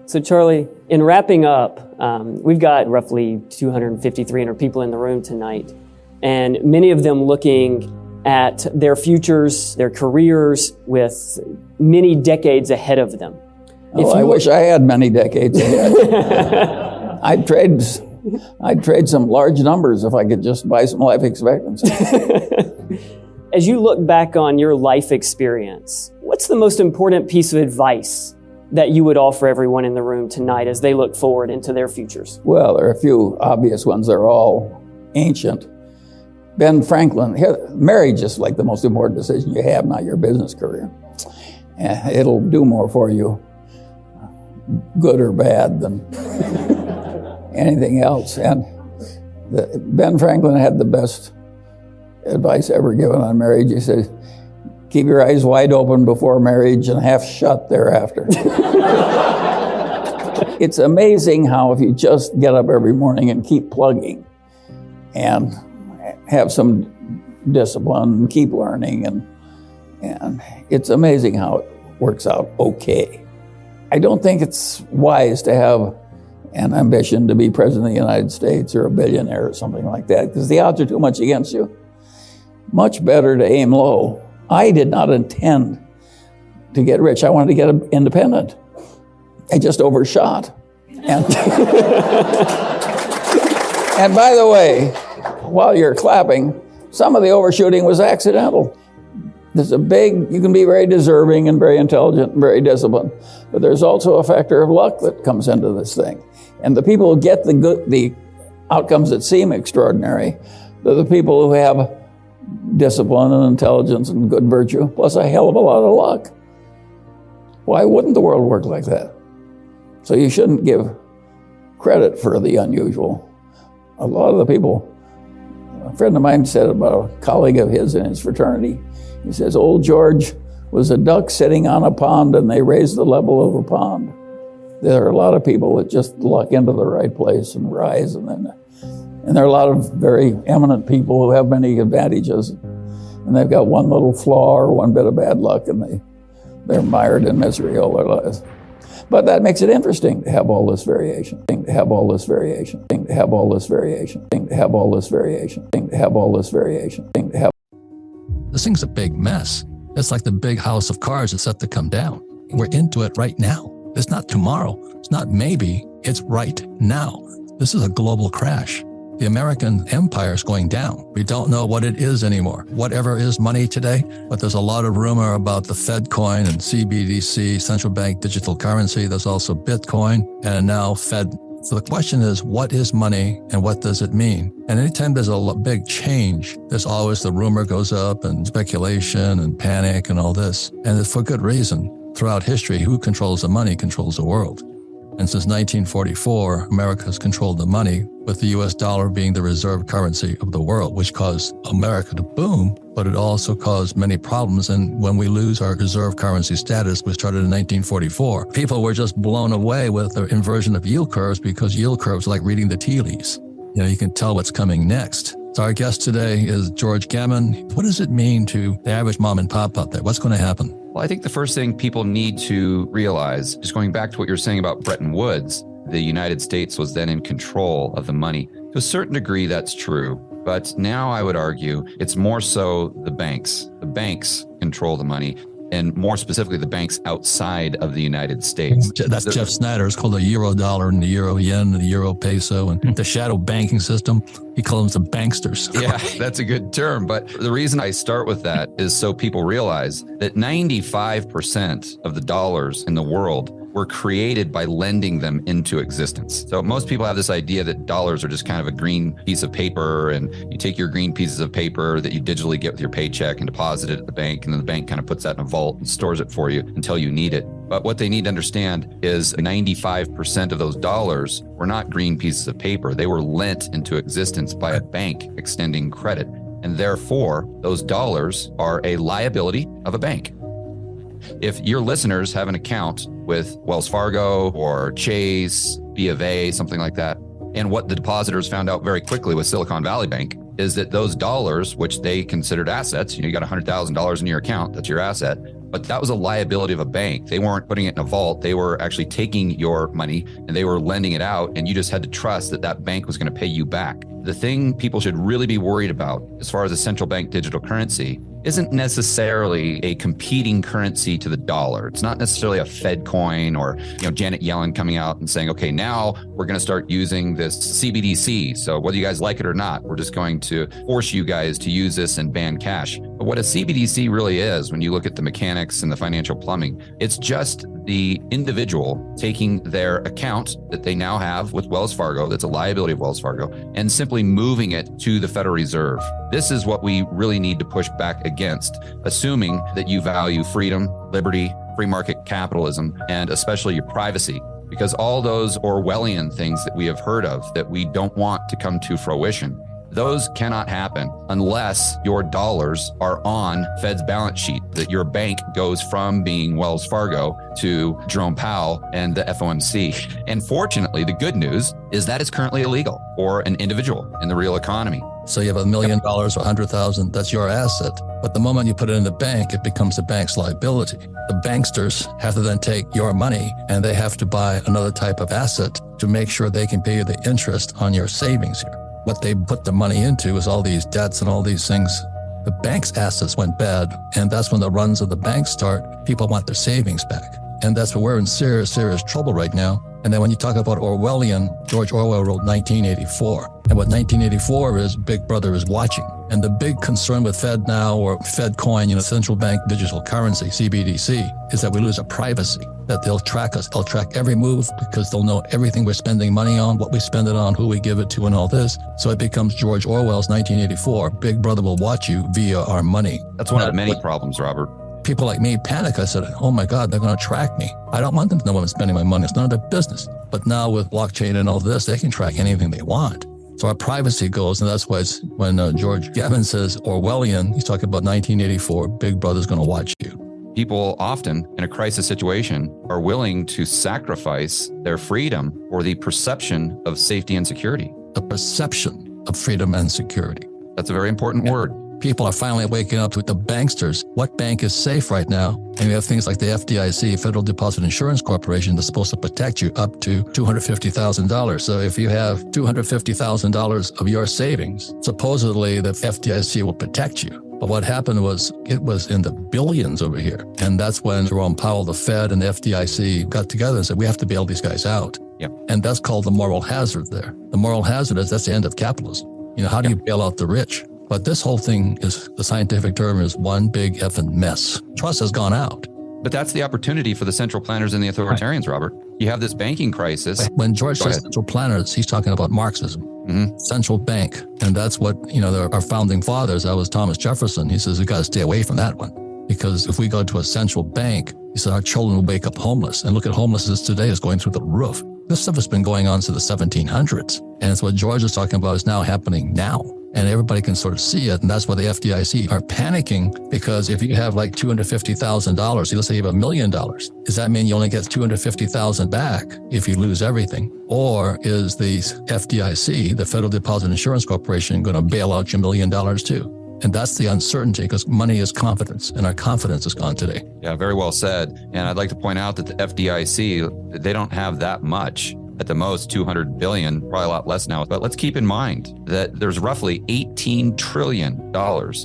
So Charlie, in wrapping up, we've got roughly 250, 300 people in the room tonight, and many of them looking at their futures, their careers, with many decades ahead of them. I wish I had many decades ahead. I'd trade some large numbers if I could just buy some life expectancy. As you look back on your life experience, what's the most important piece of advice that you would offer everyone in the room tonight as they look forward into their futures? Well, there are a few obvious ones. They're all ancient. Ben Franklin, marriage is like the most important decision you have, not your business career. It'll do more for you, good or bad, than anything else. And Ben Franklin had the best advice ever given on marriage. He said, keep your eyes wide open before marriage and half shut thereafter. It's amazing how if you just get up every morning and keep plugging and have some discipline and keep learning, and it's amazing how it works out okay. I don't think it's wise to have an ambition to be president of the United States or a billionaire or something like that, because the odds are too much against you. Much better to aim low. I did not intend to get rich. I wanted to get independent. I just overshot. And, and by the way, while you're clapping, some of the overshooting was accidental. You can be very deserving and very intelligent and very disciplined, but there's also a factor of luck that comes into this thing. And the people who get the outcomes that seem extraordinary, they're the people who have discipline and intelligence and good virtue, plus a hell of a lot of luck. Why wouldn't the world work like that? So you shouldn't give credit for the unusual. A lot of the people, a friend of mine said about a colleague of his in his fraternity, he says, old George was a duck sitting on a pond and they raised the level of the pond. There are a lot of people that just luck into the right place and rise, and there are a lot of very eminent people who have many advantages, and they've got one little flaw or one bit of bad luck, and they're mired in misery all their lives. But that makes it interesting to have all this variation, to have all this variation, to have all this variation, to have all this variation, to have all this variation, to have. This thing's a big mess. It's like the big house of cards that's set to come down. We're into it right now. It's not tomorrow. It's not maybe. It's right now. This is a global crash. The American empire is going down. We don't know what it is anymore. Whatever is money today, but there's a lot of rumor about the Fed coin and CBDC, central bank digital currency. There's also Bitcoin and now Fed. So the question is, what is money and what does it mean? And anytime there's a big change, there's always the rumor goes up and speculation and panic and all this. And it's for good reason. Throughout history, who controls the money controls the world. And since 1944, America has controlled the money, with the US dollar being the reserve currency of the world, which caused America to boom, but it also caused many problems. And when we lose our reserve currency status, which started in 1944, people were just blown away with the inversion of yield curves, because yield curves are like reading the tea leaves. You can tell what's coming next. So our guest today is George Gammon. What does it mean to the average mom and pop out there? What's going to happen? Well, I think the first thing people need to realize, just going back to what you're saying about Bretton Woods, the United States was then in control of the money. To a certain degree, that's true. But now I would argue it's more so the banks. The banks control the money. and more specifically, the banks outside of the United States. That's Jeff Snyder. It's called the euro dollar and the euro yen and the euro peso and the shadow banking system. He calls them the banksters. Yeah, that's a good term. But the reason I start with that is so people realize that 95% of the dollars in the world were created by lending them into existence. So most people have this idea that dollars are just kind of a green piece of paper, and you take your green pieces of paper that you digitally get with your paycheck and deposit it at the bank, and then the bank kind of puts that in a vault and stores it for you until you need it. But what they need to understand is 95% of those dollars were not green pieces of paper. They were lent into existence by a bank extending credit. And therefore, those dollars are a liability of a bank. If your listeners have an account with Wells Fargo or Chase, B of A, something like that, and what the depositors found out very quickly with Silicon Valley Bank is that those dollars, which they considered assets, you got $100,000 in your account, that's your asset, but that was a liability of a bank. They weren't putting it in a vault. They were actually taking your money and they were lending it out, and you just had to trust that that bank was going to pay you back. The thing people should really be worried about as far as a central bank digital currency isn't necessarily a competing currency to the dollar. It's not necessarily a Fed coin or Janet Yellen coming out and saying, okay, now we're going to start using this CBDC. So whether you guys like it or not, we're just going to force you guys to use this and ban cash. But what a CBDC really is, when you look at the mechanics and the financial plumbing, it's just the individual taking their account that they now have with Wells Fargo, that's a liability of Wells Fargo, and simply moving it to the Federal Reserve. This is what we really need to push back against, assuming that you value freedom, liberty, free market capitalism, and especially your privacy. Because all those Orwellian things that we have heard of that we don't want to come to fruition, those cannot happen unless your dollars are on Fed's balance sheet, that your bank goes from being Wells Fargo to Jerome Powell and the FOMC. And fortunately, the good news is that it's currently illegal for an individual in the real economy. So you have $1 million or 100,000, that's your asset. But the moment you put it in the bank, it becomes the bank's liability. The banksters have to then take your money and they have to buy another type of asset to make sure they can pay you the interest on your savings here. What they put the money into is all these debts and all these things. The bank's assets went bad, and that's when the runs of the banks start. People want their savings back. And that's where we're in serious, serious trouble right now. And then when you talk about Orwellian, George Orwell wrote 1984. And what 1984 is, Big Brother is watching. And the big concern with Fed now, or Fed coin, central bank digital currency, CBDC, is that we lose our privacy, that they'll track us. They'll track every move because they'll know everything we're spending money on, what we spend it on, who we give it to, and all this. So it becomes George Orwell's 1984. Big Brother will watch you via our money. That's one of the many problems, Robert. People like me panic. I said, oh my God, they're going to track me. I don't want them to know when I'm spending my money. It's none of their business. But now with blockchain and all this, they can track anything they want. So our privacy goes, and that's why it's when George Gavin says Orwellian, he's talking about 1984, Big Brother's going to watch you. People often in a crisis situation are willing to sacrifice their freedom for the perception of safety and security. The perception of freedom and security. That's a very important word. People are finally waking up to the banksters. What bank is safe right now? And we have things like the FDIC, Federal Deposit Insurance Corporation, that's supposed to protect you up to $250,000. So if you have $250,000 of your savings, supposedly the FDIC will protect you. But what happened was it was in the billions over here. And that's when Jerome Powell, the Fed, and the FDIC got together and said, we have to bail these guys out. Yep. And that's called the moral hazard there. The moral hazard is that's the end of capitalism. How do you bail out the rich? But this whole thing is, the scientific term is one big effing mess. Trust has gone out. But that's the opportunity for the central planners and the authoritarians, Robert. You have this banking crisis. When George says central planners, he's talking about Marxism, central bank. And that's what, our founding fathers, that was Thomas Jefferson. He says, we got to stay away from that one. Because if we go to a central bank, he said, our children will wake up homeless. And look at homelessness today is going through the roof. This stuff has been going on since the 1700s. And it's what George is talking about is now happening now. And everybody can sort of see it. And that's why the FDIC are panicking, because if you have like $250,000, let's say you have $1 million, does that mean you only get $250,000 back if you lose everything? Or is the FDIC, the Federal Deposit Insurance Corporation, going to bail out your $1 million too? And that's the uncertainty, because money is confidence, and our confidence is gone today. Yeah, very well said. And I'd like to point out that the FDIC, they don't have that much. At the most, 200 billion, probably a lot less now. But let's keep in mind that there's roughly $18 trillion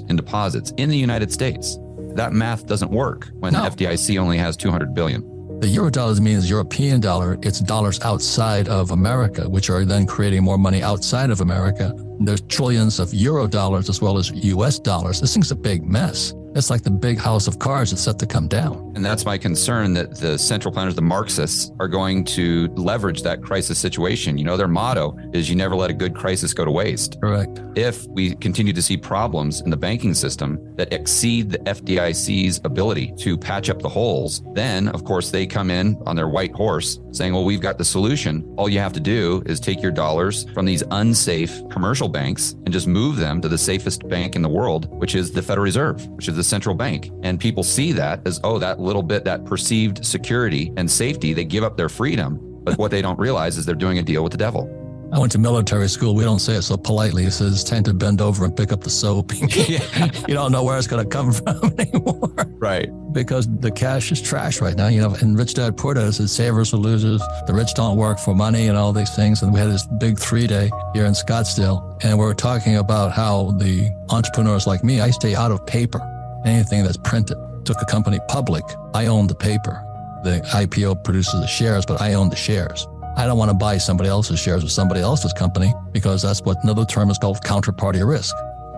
in deposits in the United States. that math doesn't work when the FDIC only has 200 billion. The Eurodollar means European dollar. It's dollars outside of America, which are then creating more money outside of America. There's trillions of euro dollars as well as US dollars. This thing's a big mess. It's like the big house of cards that's set to come down. And that's my concern, that the central planners, the Marxists, are going to leverage that crisis situation. You know, their motto is you never let a good crisis go to waste. Correct. If we continue to see problems in the banking system that exceed the FDIC's ability to patch up the holes, then, of course, they come in on their white horse saying, well, we've got the solution. All you have to do is take your dollars from these unsafe commercial banks and just move them to the safest bank in the world, which is the Federal Reserve, which is the central bank. And people see that as, oh, that little bit, that perceived security and safety, they give up their freedom. But what they don't realize is they're doing a deal with the devil. I went to military school. We don't say it so politely. It says it's time to bend over and pick up the soap. You don't know where it's going to come from anymore. Right. Because the cash is trash right now. You know, and Rich Dad Poor Dad says savers are losers. The rich don't work for money and all these things. And we had this big 3-day here in Scottsdale. And we were talking about how the entrepreneurs like me, I stay out of paper. Anything that's printed. Took a company public. I own the paper. The IPO produces the shares, but I own the shares. I don't want to buy somebody else's shares of somebody else's company because that's what another term is called counterparty risk.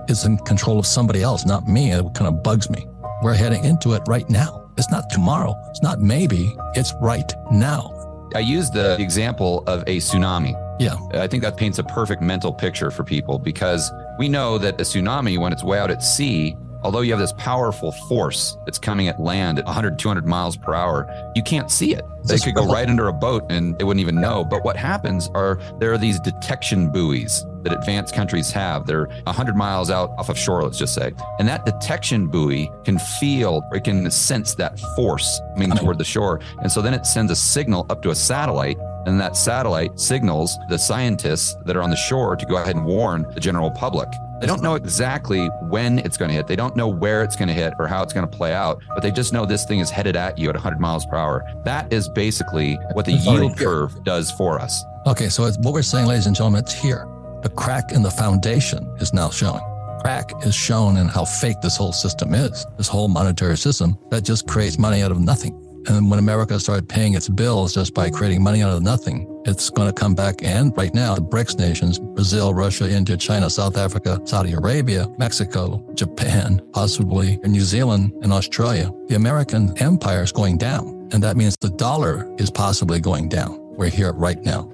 It's in control of somebody else, not me. It kind of bugs me. We're heading into it right now. It's not tomorrow. It's not maybe. It's right now. I use the example of a tsunami. Yeah. I think that paints a perfect mental picture for people because we know that a tsunami, when it's way out at sea, although you have this powerful force that's coming at land at 100, 200 miles per hour, you can't see it. They could go right under a boat and they wouldn't even know. But what happens there are these detection buoys that advanced countries have. They're 100 miles out off of shore, let's just say. And that detection buoy can feel, or it can sense that force coming toward the shore. And so then it sends a signal up to a satellite. And that satellite signals the scientists that are on the shore to go ahead and warn the general public. They don't know exactly when it's going to hit. They don't know where it's going to hit or how it's going to play out, but they just know this thing is headed at you at 100 miles per hour. That is basically what the yield curve does for us. Okay, so what we're saying, ladies and gentlemen, it's here. The crack in the foundation is now showing. Crack is shown in how fake this whole system is, this whole monetary system that just creates money out of nothing. And when America started paying its bills just by creating money out of nothing, it's going to come back. And right now, the BRICS nations, Brazil, Russia, India, China, South Africa, Saudi Arabia, Mexico, Japan, possibly New Zealand and Australia, the American empire is going down. And that means the dollar is possibly going down. We're here right now.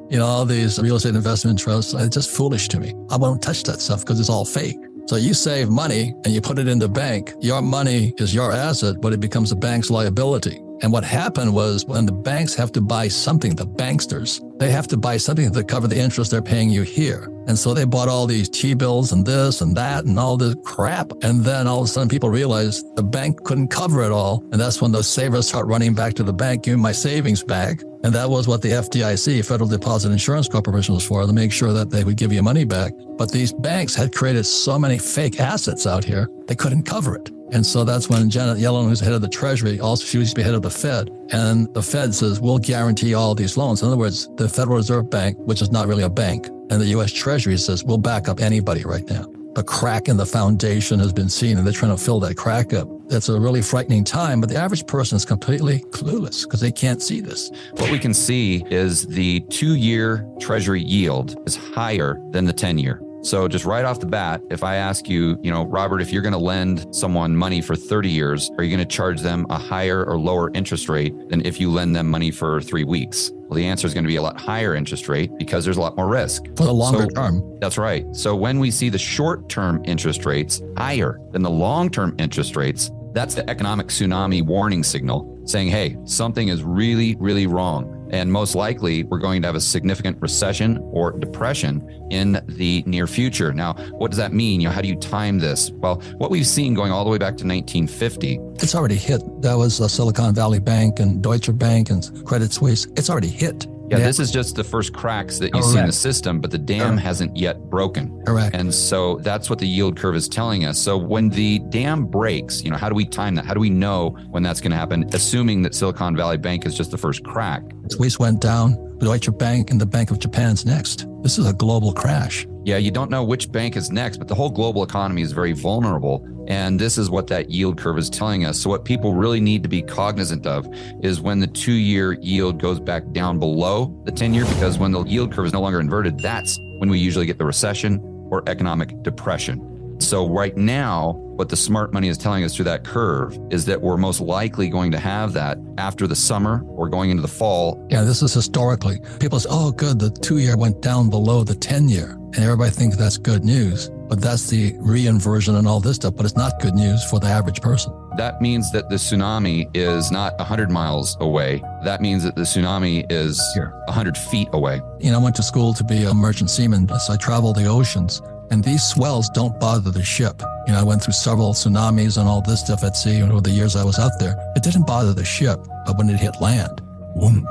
You know, all these real estate investment trusts, it's just foolish to me. I won't touch that stuff because it's all fake. So you save money and you put it in the bank. Your money is your asset, but it becomes the bank's liability. And what happened was when the banks have to buy something, the banksters, they have to buy something to cover the interest they're paying you here. And so they bought all these T-bills and this and that and all this crap. And then all of a sudden people realized the bank couldn't cover it all. And that's when those savers start running back to the bank, give me my savings back. And that was what the FDIC, Federal Deposit Insurance Corporation, was for, to make sure that they would give you money back. But these banks had created so many fake assets out here, they couldn't cover it. And so that's when Janet Yellen, who's head of the Treasury, also she used to be head of the Fed. And the Fed says, we'll guarantee all these loans. In other words, the Federal Reserve Bank, which is not really a bank, and the U.S. Treasury says, we'll back up anybody right now. The crack in the foundation has been seen, and they're trying to fill that crack up. That's a really frightening time, but the average person is completely clueless because they can't see this. What we can see is the 2-year Treasury yield is higher than the 10-year. So just right off the bat, if I ask you, Robert, if you're going to lend someone money for 30 years, are you going to charge them a higher or lower interest rate than if you lend them money for 3 weeks? Well, the answer is going to be a lot higher interest rate because there's a lot more risk. For the longer term. That's right. So when we see the short-term interest rates higher than the long-term interest rates, that's the economic tsunami warning signal saying, hey, something is really, really wrong. And most likely, we're going to have a significant recession or depression in the near future. Now, what does that mean? How do you time this? Well, what we've seen going all the way back to 1950. It's already hit. That was Silicon Valley Bank and Deutsche Bank and Credit Suisse. It's already hit. Yeah, this is just the first cracks that you see in the system, but the dam hasn't yet broken. Correct. And so that's what the yield curve is telling us. So when the dam breaks, how do we time that? How do we know when that's going to happen, assuming that Silicon Valley Bank is just the first crack? Suisse went down, Deutsche Bank and the Bank of Japan's next. This is a global crash. Yeah, you don't know which bank is next, but the whole global economy is very vulnerable. And this is what that yield curve is telling us. So what people really need to be cognizant of is when the 2-year yield goes back down below the 10-year, because when the yield curve is no longer inverted, that's when we usually get the recession or economic depression. So right now, what the smart money is telling us through that curve is that we're most likely going to have that after the summer or going into the fall. Yeah, this is historically. People say, oh, good, the 2-year went down below the 10-year. And everybody thinks that's good news. But that's the re-inversion and all this stuff. But it's not good news for the average person. That means that the tsunami is not 100 miles away. That means that the tsunami is 100 feet away. You know, I went to school to be a merchant seaman, so I traveled the oceans. And these swells don't bother the ship. You know, I went through several tsunamis and all this stuff at sea over the years I was out there. It didn't bother the ship, but when it hit land, boom.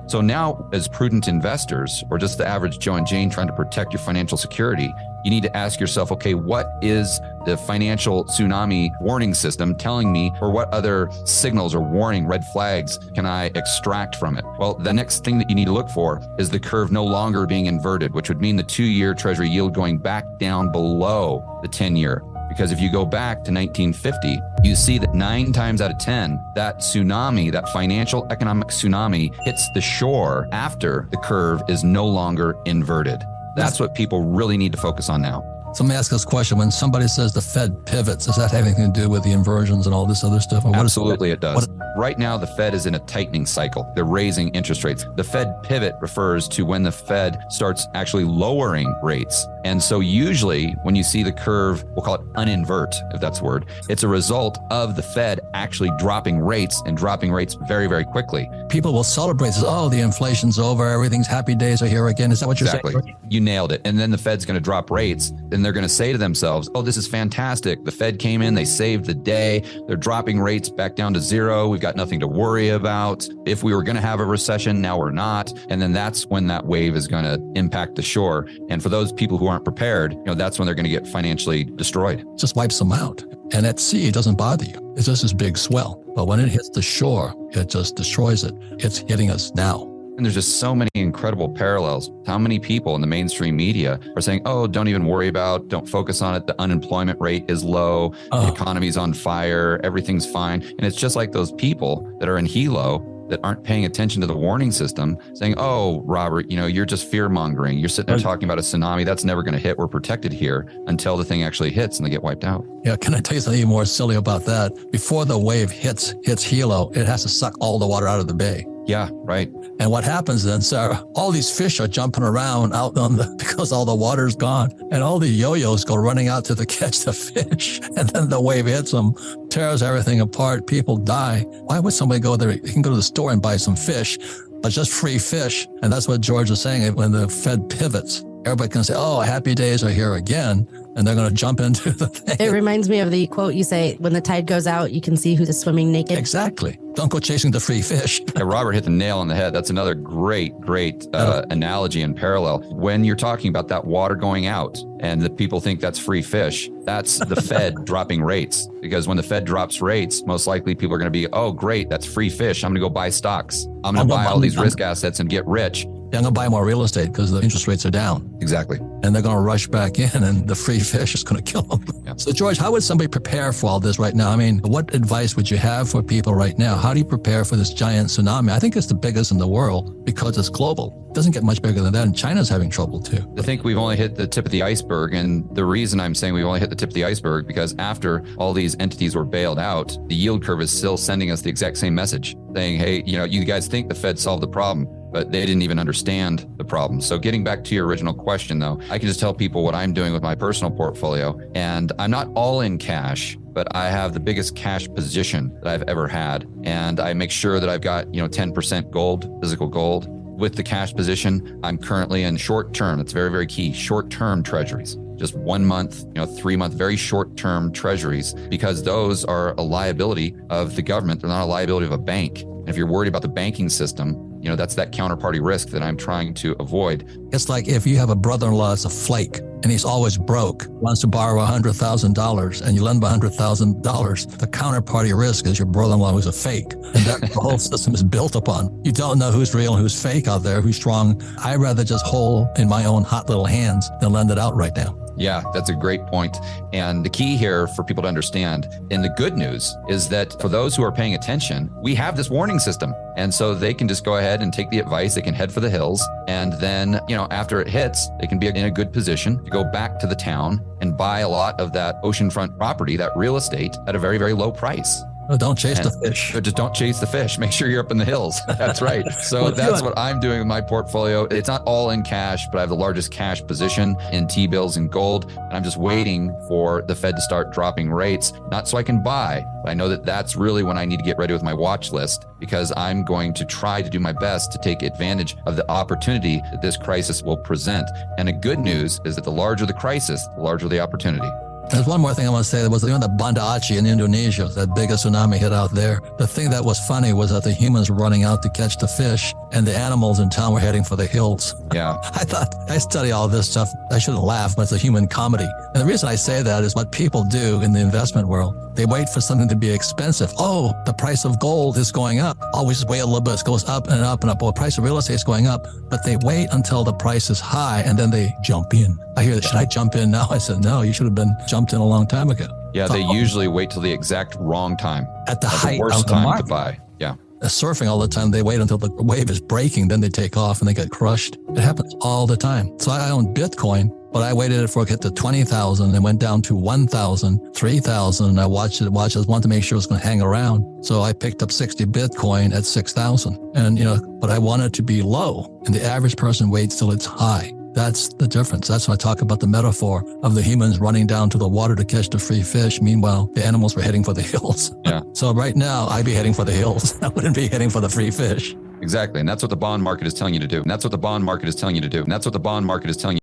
So now, as prudent investors, or just the average Joe and Jane trying to protect your financial security, you need to ask yourself, okay, what is the financial tsunami warning system telling me, or what other signals or warning red flags can I extract from it? Well, the next thing that you need to look for is the curve no longer being inverted, which would mean the 2-year Treasury yield going back down below the 10-year. Because if you go back to 1950, you see that 9 times out of 10, that tsunami, that financial economic tsunami, hits the shore after the curve is no longer inverted. That's what people really need to focus on now. So let me ask this question. When somebody says the Fed pivots, does that have anything to do with the inversions and all this other stuff? Or Absolutely, it does. Right now, the Fed is in a tightening cycle. They're raising interest rates. The Fed pivot refers to when the Fed starts actually lowering rates. And so usually when you see the curve, we'll call it uninvert, if that's a word, it's a result of the Fed actually dropping rates and dropping rates very, very quickly. People will celebrate this. Oh, the inflation's over. Everything's happy days are here again. Is that what you're saying? Exactly. You nailed it. And then the Fed's going to drop rates. And they're going to say to themselves, oh, this is fantastic. The Fed came in, they saved the day. They're dropping rates back down to zero. We've got nothing to worry about. If we were going to have a recession, now we're not. And then that's when that wave is going to impact the shore. And for those people who aren't prepared, that's when they're going to get financially destroyed. It just wipes them out. And at sea, it doesn't bother you. It's just this big swell. But when it hits the shore, it just destroys it. It's hitting us now. And there's just so many incredible parallels. How many people in the mainstream media are saying, oh, don't even worry about, don't focus on it. The unemployment rate is low. The economy's on fire. Everything's fine. And it's just like those people that are in Hilo that aren't paying attention to the warning system saying, oh, Robert, you're just fear mongering. You're sitting there talking about a tsunami. That's never going to hit. We're protected here until the thing actually hits and they get wiped out. Yeah. Can I tell you something even more silly about that? Before the wave hits Hilo, it has to suck all the water out of the bay. Yeah, right. And what happens then, Sarah, all these fish are jumping around out because all the water's gone. And all the yo-yos go running out to catch the fish. And then the wave hits them, tears everything apart. People die. Why would somebody go there? You can go to the store and buy some fish, but just free fish. And that's what George was saying. When the Fed pivots, everybody can say, oh, happy days are here again. And they're going to jump into the thing. It reminds me of the quote you say, when the tide goes out, you can see who's swimming naked. Exactly. Don't go chasing the free fish. Yeah, Robert hit the nail on the head. That's another great analogy and parallel. When you're talking about that water going out and the people think that's free fish, that's the Fed dropping rates. Because when the Fed drops rates, most likely people are going to be, oh, great, that's free fish. I'm going to go buy stocks. I'm going to buy all these risk assets and get rich. Yeah, I'm going to buy more real estate because the interest rates are down. Exactly. And they're going to rush back in and the free fish is going to kill them. Yeah. So, George, how would somebody prepare for all this right now? I mean, what advice would you have for people right now? How do you prepare for this giant tsunami? I think it's the biggest in the world because it's global. It doesn't get much bigger than that. And China's having trouble too. I think we've only hit the tip of the iceberg. And the reason I'm saying we've only hit the tip of the iceberg, because after all these entities were bailed out, the yield curve is still sending us the exact same message saying, hey, you guys think the Fed solved the problem, but they didn't even understand the problem. So getting back to your original question, though, I can just tell people what I'm doing with my personal portfolio. And I'm not all in cash, but I have the biggest cash position that I've ever had. And I make sure that I've got, 10% gold, physical gold. With the cash position, I'm currently in short term. It's very, very key. Short-term treasuries. Just 1 month, 3 month, very short-term treasuries, because those are a liability of the government. They're not a liability of a bank. And if you're worried about the banking system, that's that counterparty risk that I'm trying to avoid. It's like if you have a brother-in-law that's a flake and he's always broke, wants to borrow $100,000 and you lend him $100,000, the counterparty risk is your brother-in-law who's a fake. And that the whole system is built upon. You don't know who's real and who's fake out there, who's strong. I'd rather just hold in my own hot little hands than lend it out right now. Yeah, that's a great point. And the key here for people to understand, and the good news is that for those who are paying attention, we have this warning system. And so they can just go ahead and take the advice. They can head for the hills. And then, after it hits, they can be in a good position to go back to the town and buy a lot of that oceanfront property, that real estate at a very, very low price. Don't chase the fish. Just don't chase the fish. Make sure you're up in the hills. That's right. So that's what I'm doing with my portfolio. It's not all in cash, but I have the largest cash position in T-bills and gold. And I'm just waiting for the Fed to start dropping rates, not so I can buy, but I know that that's really when I need to get ready with my watch list, because I'm going to try to do my best to take advantage of the opportunity that this crisis will present. And the good news is that the larger the crisis, the larger the opportunity. There's one more thing I want to say. There was the Banda Aceh in Indonesia, that biggest tsunami hit out there. The thing that was funny was that the humans were running out to catch the fish and the animals in town were heading for the hills. Yeah. I thought, I study all this stuff. I shouldn't laugh, but it's a human comedy. And the reason I say that is what people do in the investment world. They wait for something to be expensive. Oh, the price of gold is going up. Always just wait a little bit. It goes up and up and up. Well, the price of real estate is going up, but they wait until the price is high and then they jump in. I hear that, should I jump in now? I said, no, you should have been jumped in a long time ago. Yeah, they usually wait till the exact wrong time. At the height worst of the time market. to buy. Yeah. Surfing all the time, they wait until the wave is breaking, then they take off and they get crushed. It happens all the time. So I own Bitcoin, but I waited for it to get to 20,000 and went down to 1,000, 3,000. And I watched it, wanted to make sure it was going to hang around. So I picked up 60 Bitcoin at 6,000. And, but I wanted to be low, and the average person waits till it's high. That's the difference. That's why I talk about the metaphor of the humans running down to the water to catch the free fish. Meanwhile, the animals were heading for the hills. Yeah. So right now, I'd be heading for the hills. I wouldn't be heading for the free fish. Exactly. And that's what the bond market is telling you to do. And that's what the bond market is telling you to do. And that's what the bond market is telling you.